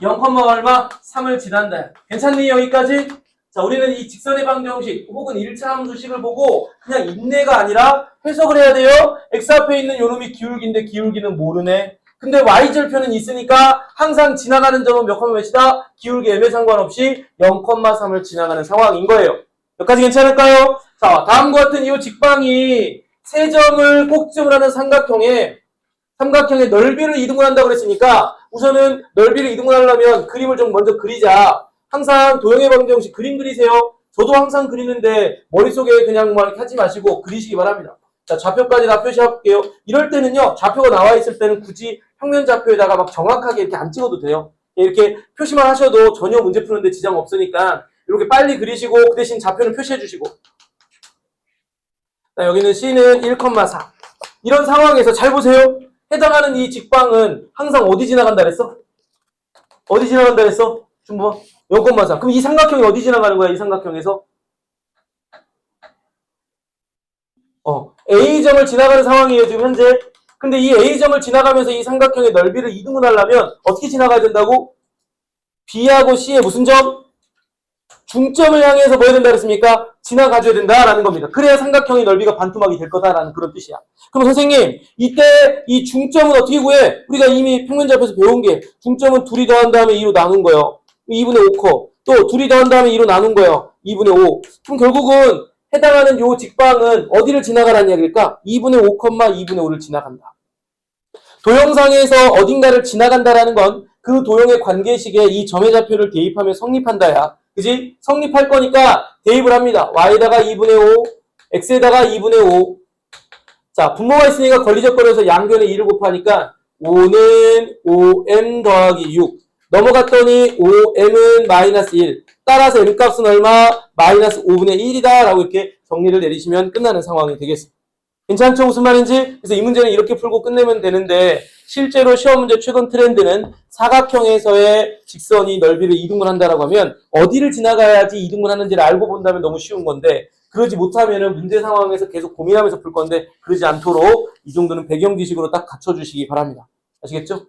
0, 얼마? 3을 지난다. 괜찮니? 여기까지? 자, 우리는 이 직선의 방정식 혹은 1차 함수식을 보고 그냥 인내가 아니라 해석을 해야 돼요. x 앞에 있는 요놈이 기울기인데 기울기는 모르네. 근데 y절편은 있으니까 항상 지나가는 점은 몇 콤마 몇이다? 기울기 m에 상관없이 0,3을 지나가는 상황인 거예요. 여기까지 괜찮을까요? 자, 다음과 같은 이 직방이 세 점을 꼭지점을 하는 삼각형의 넓이를 2등분한다고 그랬으니까 우선은 넓이를 2등분하려면 그림을 좀 먼저 그리자. 항상 도형의 방정식 그림 그리세요. 저도 항상 그리는데 머릿속에 그냥 막 이렇게 하지 마시고 그리시기 바랍니다. 자, 좌표까지 다 표시해볼게요. 이럴 때는요, 좌표가 나와 있을 때는 굳이 평면 좌표에다가 막 정확하게 이렇게 안 찍어도 돼요. 이렇게 표시만 하셔도 전혀 문제 푸는데 지장 없으니까 이렇게 빨리 그리시고 그 대신 좌표는 표시해 주시고. 자, 여기는 C는 1,4. 이런 상황에서 잘 보세요. 해당하는 이 직방은 항상 어디 지나간다 그랬어? 어디 지나간다 그랬어? 준범아. 여권만 사. 그럼 이 삼각형이 어디 지나가는 거야? 이 삼각형에서? A점을 지나가는 상황이에요, 지금 현재. 근데 이 A점을 지나가면서 이 삼각형의 넓이를 이등분하려면 어떻게 지나가야 된다고? B하고 C의 무슨 점? 중점을 향해서 뭐 해야 된다 그랬습니까? 지나가줘야 된다라는 겁니다. 그래야 삼각형의 넓이가 반토막이 될 거다라는 그런 뜻이야. 그럼 선생님, 이때 이 중점은 어떻게 구해? 우리가 이미 평면접에서 배운 게 중점은 둘이 더한 다음에 2로 나눈 거예요. 2분의 5컷. 또 둘이 더한 다음에 2로 나눈 거예요. 2분의 5. 그럼 결국은 해당하는 요 직방은 어디를 지나가라는 이야기일까? 2분의 5, 2분의 5를 지나간다. 도형상에서 어딘가를 지나간다라는 건 그 도형의 관계식에 이 점의 좌표를 대입하면 성립한다야. 그지? 성립할 거니까 대입을 합니다. y에다가 2분의 5, x에다가 2분의 5. 자, 분모가 있으니까 걸리적거려서 양변에 2를 곱하니까 5는 5m 더하기 6. 넘어갔더니 5m은 마이너스 1. 따라서 m값은 얼마? 마이너스 5분의 1이다 라고 이렇게 정리를 내리시면 끝나는 상황이 되겠습니다. 괜찮죠? 무슨 말인지? 그래서 이 문제는 이렇게 풀고 끝내면 되는데 실제로 시험 문제 최근 트렌드는 사각형에서의 직선이 넓이를 이등분한다라고 하면 어디를 지나가야지 이등분하는지를 알고 본다면 너무 쉬운 건데 그러지 못하면은 문제 상황에서 계속 고민하면서 풀 건데 그러지 않도록 이 정도는 배경 지식으로 딱 갖춰주시기 바랍니다. 아시겠죠?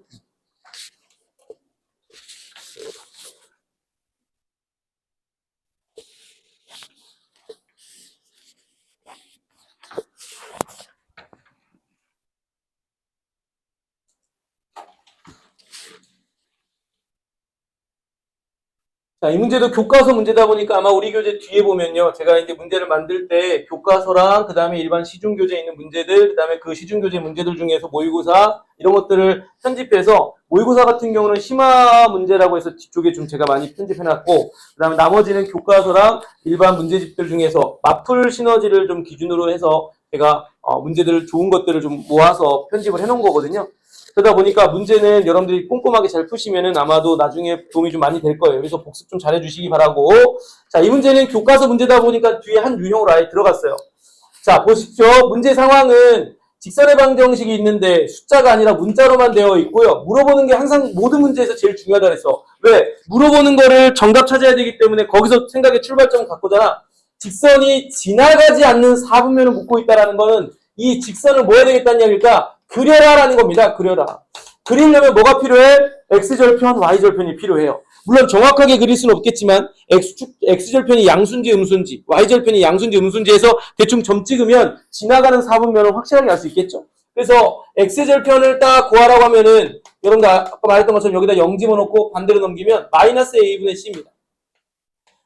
자, 이 문제도 교과서 문제다 보니까 아마 우리 교재 뒤에 보면요. 제가 이제 문제를 만들 때 교과서랑 그 다음에 일반 시중교재에 있는 문제들, 그 다음에 그 시중교재 문제들 중에서 모의고사 이런 것들을 편집해서 모의고사 같은 경우는 심화 문제라고 해서 뒤쪽에 좀 제가 많이 편집해놨고 그 다음에 나머지는 교과서랑 일반 문제집들 중에서 맞풀 시너지를 좀 기준으로 해서 제가 문제들을 좋은 것들을 좀 모아서 편집을 해놓은 거거든요. 그러다 보니까 문제는 여러분들이 꼼꼼하게 잘 푸시면은 아마도 나중에 도움이 좀 많이 될 거예요. 그래서 복습 좀 잘 해주시기 바라고. 자, 이 문제는 교과서 문제다 보니까 뒤에 한 유형으로 아예 들어갔어요. 자, 보십시오. 문제 상황은 직선의 방정식이 있는데 숫자가 아니라 문자로만 되어 있고요. 물어보는 게 항상 모든 문제에서 제일 중요하다 그랬어. 왜? 물어보는 거를 정답 찾아야 되기 때문에 거기서 생각의 출발점을 갖고잖아. 직선이 지나가지 않는 사분면을 묻고 있다는 거는 이 직선을 뭐 해야 되겠다는 이야기일까? 그려라라는 겁니다. 그려라. 그리려면 뭐가 필요해? x절편, y절편이 필요해요. 물론 정확하게 그릴 수는 없겠지만 x절편이 양수인지 음수인지 y절편이 양수인지 음수인지에서 대충 점 찍으면 지나가는 사분면을 확실하게 알 수 있겠죠. 그래서 x절편을 딱 구하라고 하면은 여러분들 아까 말했던 것처럼 여기다 0 집어넣고 반대로 넘기면 마이너스 a분의 c입니다.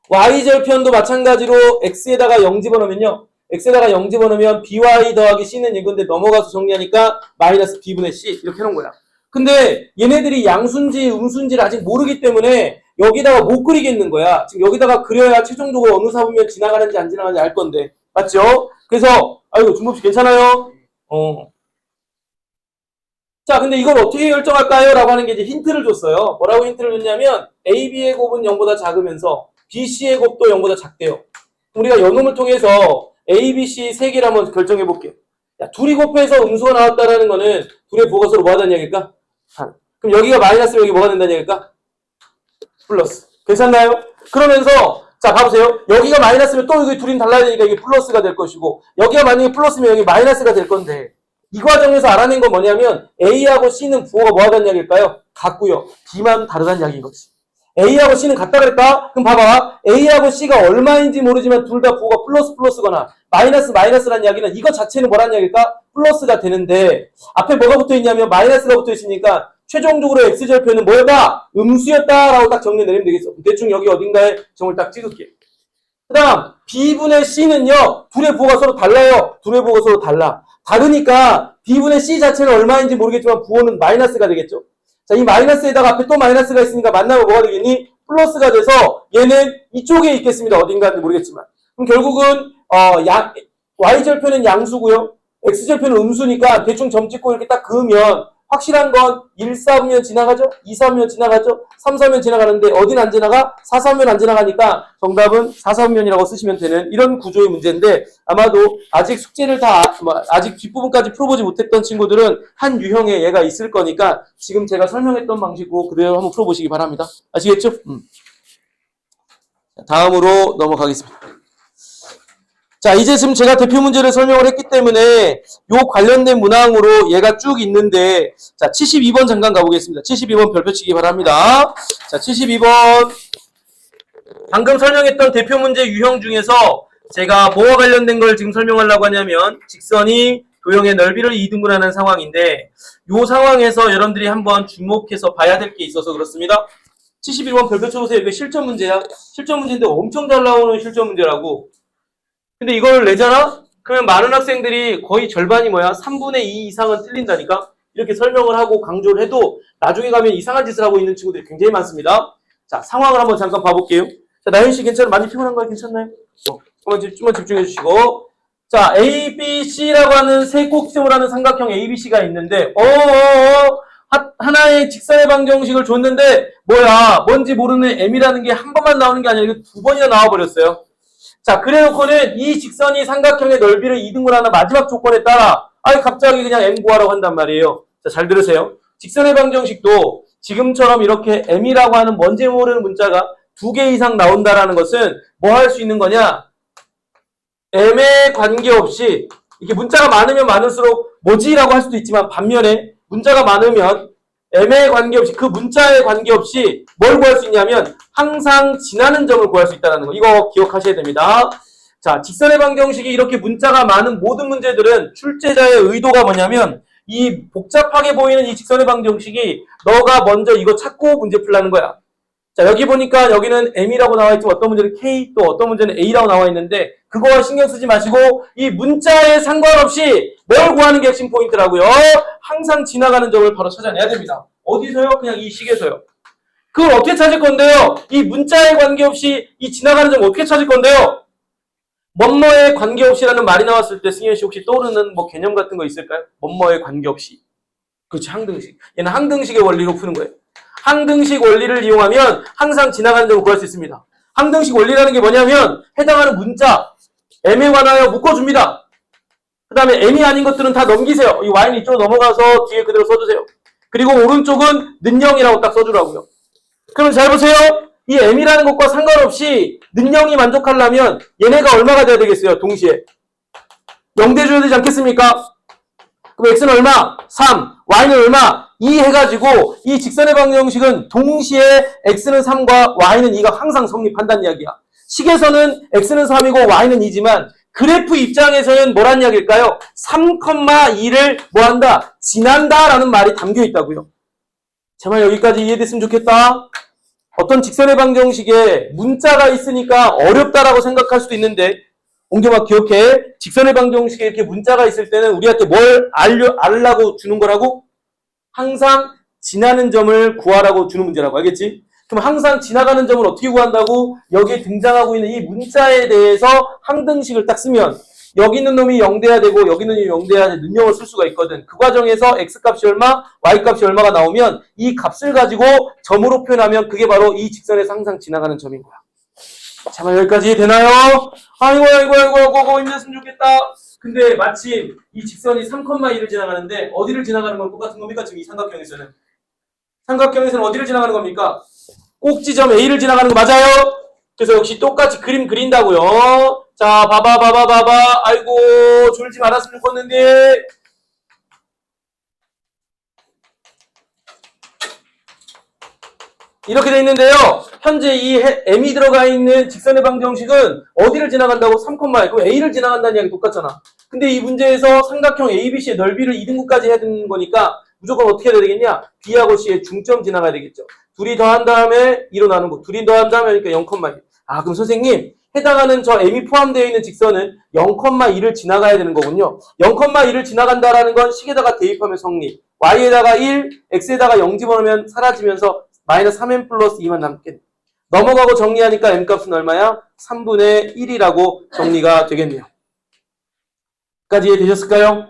y절편도 마찬가지로 x에다가 0 집어넣으면요. x에다가 0 집어넣으면 by 더하기 c는 이건데 넘어가서 정리하니까 마이너스 b분의 c 이렇게 해놓은 거야. 근데 얘네들이 양수인지 음수인지를 아직 모르기 때문에 여기다가 못 그리겠는 거야. 지금 여기다가 그려야 최종적으로 어느 사분면 지나가는지 안 지나가는지 알 건데. 맞죠? 그래서 아이고 준범씨 괜찮아요? 자, 근데 이걸 어떻게 결정할까요? 라고 하는 게 이제 힌트를 줬어요. 뭐라고 힌트를 줬냐면 AB의 곱은 0보다 작으면서 BC의 곱도 0보다 작대요. 우리가 요놈을 통해서 A, B, C 세 개를 한번 결정해 볼게요. 야, 둘이 곱해서 음수가 나왔다라는 거는 둘의 부호가 서로 뭐 하다는 얘기일까? 그럼 여기가 마이너스면 여기 뭐가 된다는 얘기일까? 플러스. 괜찮나요? 그러면서 자 봐보세요. 여기가 마이너스면 또 여기 둘이 달라야 되니까 이게 플러스가 될 것이고 여기가 만약에 플러스면 여기 마이너스가 될 건데 이 과정에서 알아낸 건 뭐냐면 A하고 C는 부호가 뭐 하다는 이야기일까요? 같고요. B만 다르다는 이야기인 거지. A하고 C는 같다 그랬다? 그럼 봐봐. A하고 C가 얼마인지 모르지만 둘 다 부호가 플러스거나 마이너스라는 이야기는 이거 자체는 뭐라는 이야기일까? 플러스가 되는데 앞에 뭐가 붙어 있냐면 마이너스가 붙어 있으니까 최종적으로 x절편은 뭐였다? 음수였다라고 딱 정리 내리면 되겠어. 대충 여기 어딘가에 점을 딱 찍을게. 그 다음 B분의 C는요. 둘의 부호가 서로 달라요. 둘의 부호가 서로 달라. 다르니까 B분의 C 자체는 얼마인지 모르겠지만 부호는 마이너스가 되겠죠. 자, 이 마이너스에다가 앞에 또 마이너스가 있으니까 만나면 뭐가 되겠니? 플러스가 돼서 얘는 이쪽에 있겠습니다. 어딘가인지 모르겠지만. 그럼 결국은 Y절편은 양수고요. X절편은 음수니까 대충 점 찍고 이렇게 딱 그으면 확실한 건 1, 4면 지나가죠? 2, 3면 지나가죠? 3, 4면 지나가는데 어딘 안 지나가? 4, 3면 안 지나가니까 정답은 4, 3면이라고 쓰시면 되는 이런 구조의 문제인데 아마도 아직 숙제를 아직 뒷부분까지 풀어보지 못했던 친구들은 한 유형의 얘가 있을 거니까 지금 제가 설명했던 방식으로 그대로 한번 풀어보시기 바랍니다. 아시겠죠? 다음으로 넘어가겠습니다. 자, 이제 지금 제가 대표 문제를 설명을 했기 때문에 요 관련된 문항으로 얘가 쭉 있는데, 자, 72번 잠깐 가보겠습니다. 72번 별표 치기 바랍니다. 자, 72번. 방금 설명했던 대표 문제 유형 중에서 제가 뭐와 관련된 걸 지금 설명하려고 하냐면, 직선이 도형의 넓이를 2등분하는 상황인데, 요 상황에서 여러분들이 한번 주목해서 봐야 될 게 있어서 그렇습니다. 71번 별표 쳐보세요. 이거 실전 문제야. 실전 문제인데 엄청 잘 나오는 실전 문제라고. 근데 이걸 내잖아? 그러면 많은 학생들이 거의 절반이 뭐야? 3분의 2 이상은 틀린다니까? 이렇게 설명을 하고 강조를 해도 나중에 가면 이상한 짓을 하고 있는 친구들이 굉장히 많습니다. 자, 상황을 한번 잠깐 봐볼게요. 자, 나윤씨 괜찮아? 많이 피곤한 거야? 괜찮나요? 좀만 집중해 주시고. 자, A, B, C라고 하는 세 꼭지점을 하는 삼각형 A, B, C가 있는데, 하나의 직선의 방정식을 줬는데, 뭐야? 뭔지 모르는 M이라는 게 한 번만 나오는 게 아니라 이거 두 번이나 나와버렸어요. 자, 그래 놓고는 이 직선이 삼각형의 넓이를 2등분하는 마지막 조건에 따라 갑자기 그냥 M 구하라고 한단 말이에요. 자, 잘 들으세요. 직선의 방정식도 지금처럼 이렇게 M이라고 하는 뭔지 모르는 문자가 2개 이상 나온다라는 것은 뭐 할 수 있는 거냐? M에 관계없이 이렇게 문자가 많으면 많을수록 뭐지라고 할 수도 있지만 반면에 문자가 많으면 M에 관계없이 그 문자에 관계없이 뭘 구할 수 있냐면 항상 지나는 점을 구할 수 있다는 거. 이거 기억하셔야 됩니다. 자, 직선의 방정식이 이렇게 문자가 많은 모든 문제들은 출제자의 의도가 뭐냐면 이 복잡하게 보이는 이 직선의 방정식이 너가 먼저 이거 찾고 문제 풀라는 거야. 자, 여기 보니까 여기는 M이라고 나와 있지만 어떤 문제는 K 또 어떤 문제는 A라고 나와 있는데 그거와 신경 쓰지 마시고 이 문자에 상관없이 뭘 구하는 게 핵심 포인트라고요. 항상 지나가는 점을 바로 찾아내야 됩니다. 어디서요? 그냥 이 식에서요. 그걸 어떻게 찾을 건데요? 이 문자에 관계없이 이 지나가는 점 어떻게 찾을 건데요? 뭐뭐에 관계없이라는 말이 나왔을 때 승현 씨 혹시 떠오르는 뭐 개념 같은 거 있을까요? 뭐뭐에 관계없이. 그렇지, 항등식. 얘는 항등식의 원리로 푸는 거예요. 항등식 원리를 이용하면 항상 지나가는 점을 구할 수 있습니다. 항등식 원리라는 게 뭐냐면 해당하는 문자 M에 관하여 묶어줍니다. 그 다음에 M이 아닌 것들은 다 넘기세요. 이 Y는 이쪽으로 넘어가서 뒤에 그대로 써주세요. 그리고 오른쪽은 는영이라고 딱 써주라고요. 그러면 잘 보세요. 이 M이라는 것과 상관없이 는영이 만족하려면 얘네가 얼마가 돼야 되겠어요? 동시에 0 돼줘야 되지 않겠습니까? 그럼 X는 얼마? 3, Y는 얼마? 2 해가지고 이 직선의 방정식은 동시에 X는 3과 Y는 2가 항상 성립한다는 이야기야. 식에서는 X는 3이고 Y는 2지만 그래프 입장에서는 뭐란 이야기일까요? 3,2를 뭐한다? 지난다 라는 말이 담겨 있다고요. 제발 여기까지 이해됐으면 좋겠다. 어떤 직선의 방정식에 문자가 있으니까 어렵다라고 생각할 수도 있는데 옹겸아 기억해. 직선의 방정식에 이렇게 문자가 있을 때는 우리한테 뭘 알라고 주는 거라고? 항상 지나는 점을 구하라고 주는 문제라고. 알겠지? 그럼 항상 지나가는 점을 어떻게 구한다고? 여기에 등장하고 있는 이 문자에 대해서 항등식을 딱 쓰면 여기 있는 놈이 0 돼야 되고 여기 있는 놈이 0 돼야 능력을 쓸 수가 있거든. 그 과정에서 X값이 얼마, Y값이 얼마가 나오면 이 값을 가지고 점으로 표현하면 그게 바로 이 직선에서 항상 지나가는 점인 거야. 자, 여기까지 되나요? 아이고 힘냈으면 좋겠다. 근데 마침 이 직선이 3,2를 지나가는데 어디를 지나가는 건 똑같은 겁니까? 지금 이 삼각형에서는. 삼각형에서는 어디를 지나가는 겁니까? 꼭지점 A를 지나가는 거 맞아요? 그래서 역시 똑같이 그림 그린다고요. 자, 봐봐. 아이고, 졸지 말았으면 좋겠는데. 이렇게 돼 있는데요. 현재 이 M이 들어가 있는 직선의 방정식은 어디를 지나간다고? 3,2. 그럼 A를 지나간다는 이야기 똑같잖아. 근데 이 문제에서 삼각형 ABC의 넓이를 2등분까지 해야 되는 거니까 무조건 어떻게 해야 되겠냐? B하고 C의 중점 지나가야 되겠죠. 둘이 더한 다음에 2로 나누고 둘이 더한 다음에 그러니까 0,2. 그럼 선생님 해당하는 저 M이 포함되어 있는 직선은 0,2를 지나가야 되는 거군요. 0,2를 지나간다라는 건 식에다가 대입하면 성립. Y에다가 1, X에다가 0 집어넣으면 사라지면서 마이너스 3M 플러스 2만 남겠네. 넘어가고 정리하니까 M값은 얼마야? 3분의 1이라고 정리가 되겠네요. 까지 이해되셨을까요?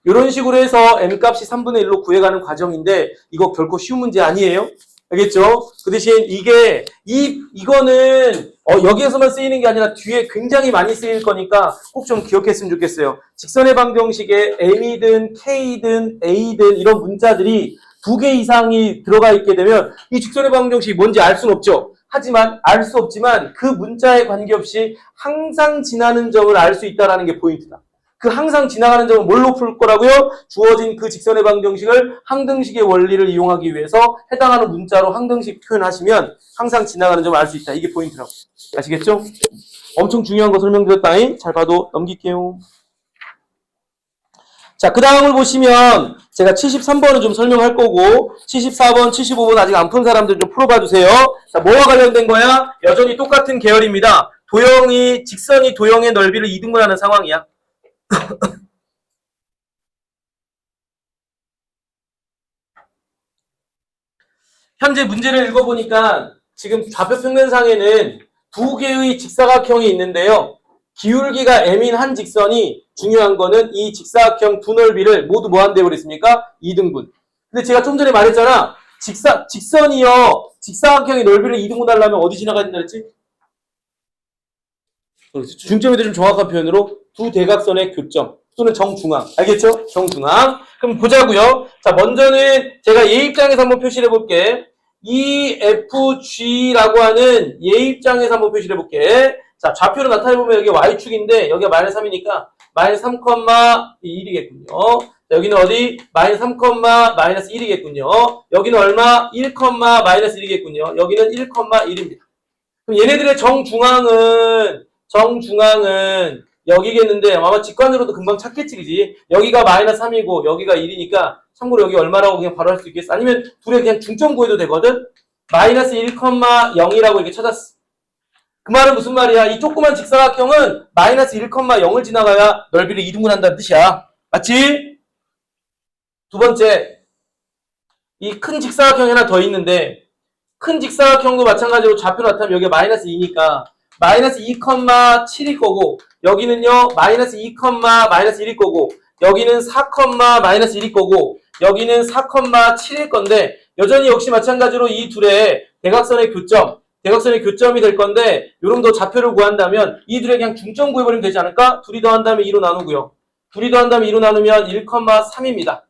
이런 식으로 해서 n값이 3분의 1로 구해가는 과정인데 이거 결코 쉬운 문제 아니에요. 알겠죠? 그 대신 이거는 여기에서만 쓰이는 게 아니라 뒤에 굉장히 많이 쓰일 거니까 꼭 좀 기억했으면 좋겠어요. 직선의 방정식에 m이든 k든 a든 이런 문자들이 2개 이상이 들어가 있게 되면 이 직선의 방정식이 뭔지 알 수는 없죠. 하지만 알 수 없지만 그 문자에 관계없이 항상 지나는 점을 알 수 있다는 게 포인트다. 그 항상 지나가는 점은 뭘로 풀 거라고요? 주어진 그 직선의 방정식을 항등식의 원리를 이용하기 위해서 해당하는 문자로 항등식 표현하시면 항상 지나가는 점을 알 수 있다. 이게 포인트라고. 아시겠죠? 엄청 중요한 거 설명드렸다잉. 잘 봐도 넘길게요. 자, 그 다음을 보시면 제가 73번은 좀 설명할 거고 74번, 75번 아직 안 푼 사람들 좀 풀어봐 주세요. 자, 뭐와 관련된 거야? 여전히 똑같은 계열입니다. 직선이 도형의 넓이를 2등분하는 상황이야. 현재 문제를 읽어보니까 지금 좌표 평면상에는 2개의 직사각형이 있는데요. 기울기가 m인 한 직선이 중요한 거는 이 직사각형 두 넓이를 모두 뭐 한다고 그랬습니까? 2등분. 근데 제가 좀 전에 말했잖아. 직사각형의 넓이를 2등분 하려면 어디 지나가야 된다 그랬지? 중점에 좀 정확한 표현으로 두 대각선의 교점 또는 정중앙. 알겠죠? 정중앙. 그럼 보자고요. 자, 먼저는 제가 얘 입장에서 한번 표시를 해볼게. EFG라고 하는 얘 입장에서 한번 표시를 해볼게. 자, 좌표로 나타내보면 여기 Y축인데 여기가 마이너스 3이니까 마이너스 3,1이겠군요. 자, 여기는 어디? 마이너스 3, 마이너스 1이겠군요. 여기는 얼마? 1, 마이너스 1이겠군요. 여기는 1,1입니다. 그럼 얘네들의 정중앙은 여기겠는데 아마 직관으로도 금방 찾겠지, 그지? 여기가 마이너스 3이고 여기가 1이니까 참고로 여기 얼마라고 그냥 바로 할 수 있겠어? 아니면 둘의 그냥 중점 구해도 되거든? 마이너스 1,0이라고 이렇게 찾았어. 그 말은 무슨 말이야? 이 조그만 직사각형은 마이너스 1,0을 지나가야 넓이를 2등분한다는 뜻이야. 맞지? 두 번째, 이 큰 직사각형이 하나 더 있는데 큰 직사각형도 마찬가지로 좌표 나타나면 여기가 마이너스 2니까 마이너스 2,7일 거고 여기는요 마이너스 2, 마이너스 1일 거고 여기는 4, 마이너스 1일 거고 여기는 4,7일 건데 여전히 역시 마찬가지로 이 둘의 대각선의 교점이 될 건데 요런도 좌표를 구한다면 이 둘의 그냥 중점 구해버리면 되지 않을까? 둘이 더한 다음에 2로 나누고요. 둘이 더한 다음에 2로 나누면 1,3입니다.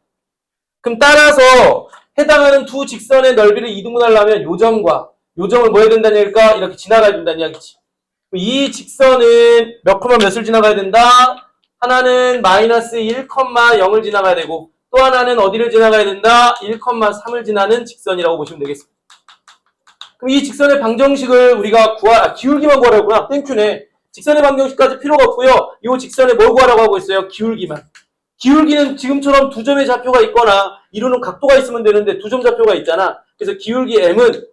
그럼 따라서 해당하는 두 직선의 넓이를 2등분 하려면 요 점을 뭐 해야 된다는 얘기일까? 이렇게 지나가야 된다는 이야기지. 이 직선은 몇 몇을 지나가야 된다? 하나는 마이너스 1,0을 지나가야 되고 또 하나는 어디를 지나가야 된다? 1,3을 지나는 직선이라고 보시면 되겠습니다. 그럼 이 직선의 방정식을 우리가 기울기만 구하라고요. 땡큐네. 직선의 방정식까지 필요가 없고요. 이 직선에 뭘 구하라고 하고 있어요? 기울기만. 기울기는 지금처럼 두 점의 좌표가 있거나 이루는 각도가 있으면 되는데 두 점 좌표가 있잖아. 그래서 기울기 m은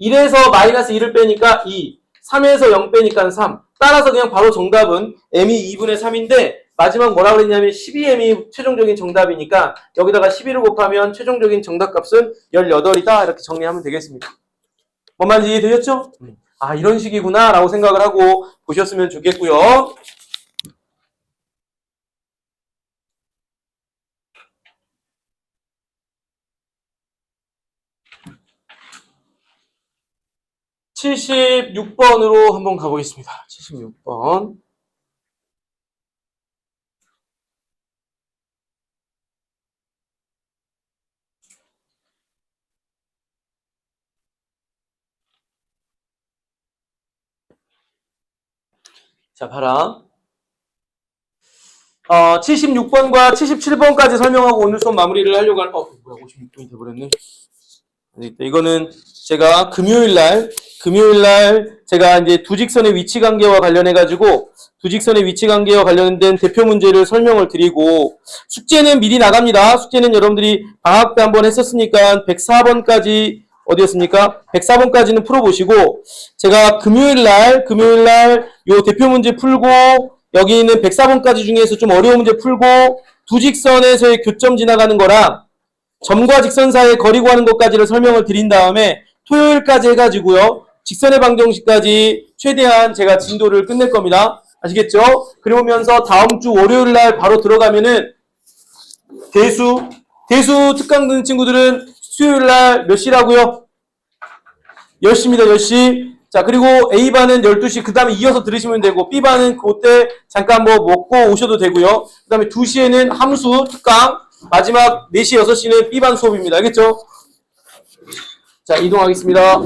1에서 마이너스 1을 빼니까 2, 3에서 0 빼니까 3. 따라서 그냥 바로 정답은 m이 2분의 3인데 마지막 뭐라 그랬냐면 12m이 최종적인 정답이니까 여기다가 12를 곱하면 최종적인 정답값은 18이다. 이렇게 정리하면 되겠습니다. 뭔 말인지 이해되셨죠? 아, 이런 식이구나 라고 생각을 하고 보셨으면 좋겠고요. (76번으로) 한번 가보겠습니다. 76번. 자, 봐라. 76번과 77번까지 설명하고 오늘 수업 마무리를 하려고 뭐야, 56분이 돼버렸네. 이거는 제가 금요일날 제가 이제 두 직선의 위치 관계와 관련해가지고 두 직선의 위치 관계와 관련된 대표 문제를 설명을 드리고 숙제는 미리 나갑니다. 숙제는 여러분들이 방학 때 한번 했었으니까 104번까지 어디였습니까? 104번까지는 풀어보시고 제가 금요일날 요 대표 문제 풀고 여기 있는 104번까지 중에서 좀 어려운 문제 풀고 두 직선에서의 교점 지나가는 거랑 점과 직선 사이의 거리 구하는 것까지를 설명을 드린 다음에 토요일까지 해가지고요. 직선의 방정식까지 최대한 제가 진도를 끝낼 겁니다. 아시겠죠? 그러면서 다음 주 월요일날 바로 들어가면은 대수 특강 듣는 친구들은 수요일 날 몇 시라고요? 10시입니다. 10시. 자, 그리고 A반은 12시. 그 다음에 이어서 들으시면 되고, B반은 그때 잠깐 뭐 먹고 오셔도 되고요. 그 다음에 2시에는 함수 특강, 마지막 4시, 6시는 B반 수업입니다. 알겠죠? 자, 이동하겠습니다.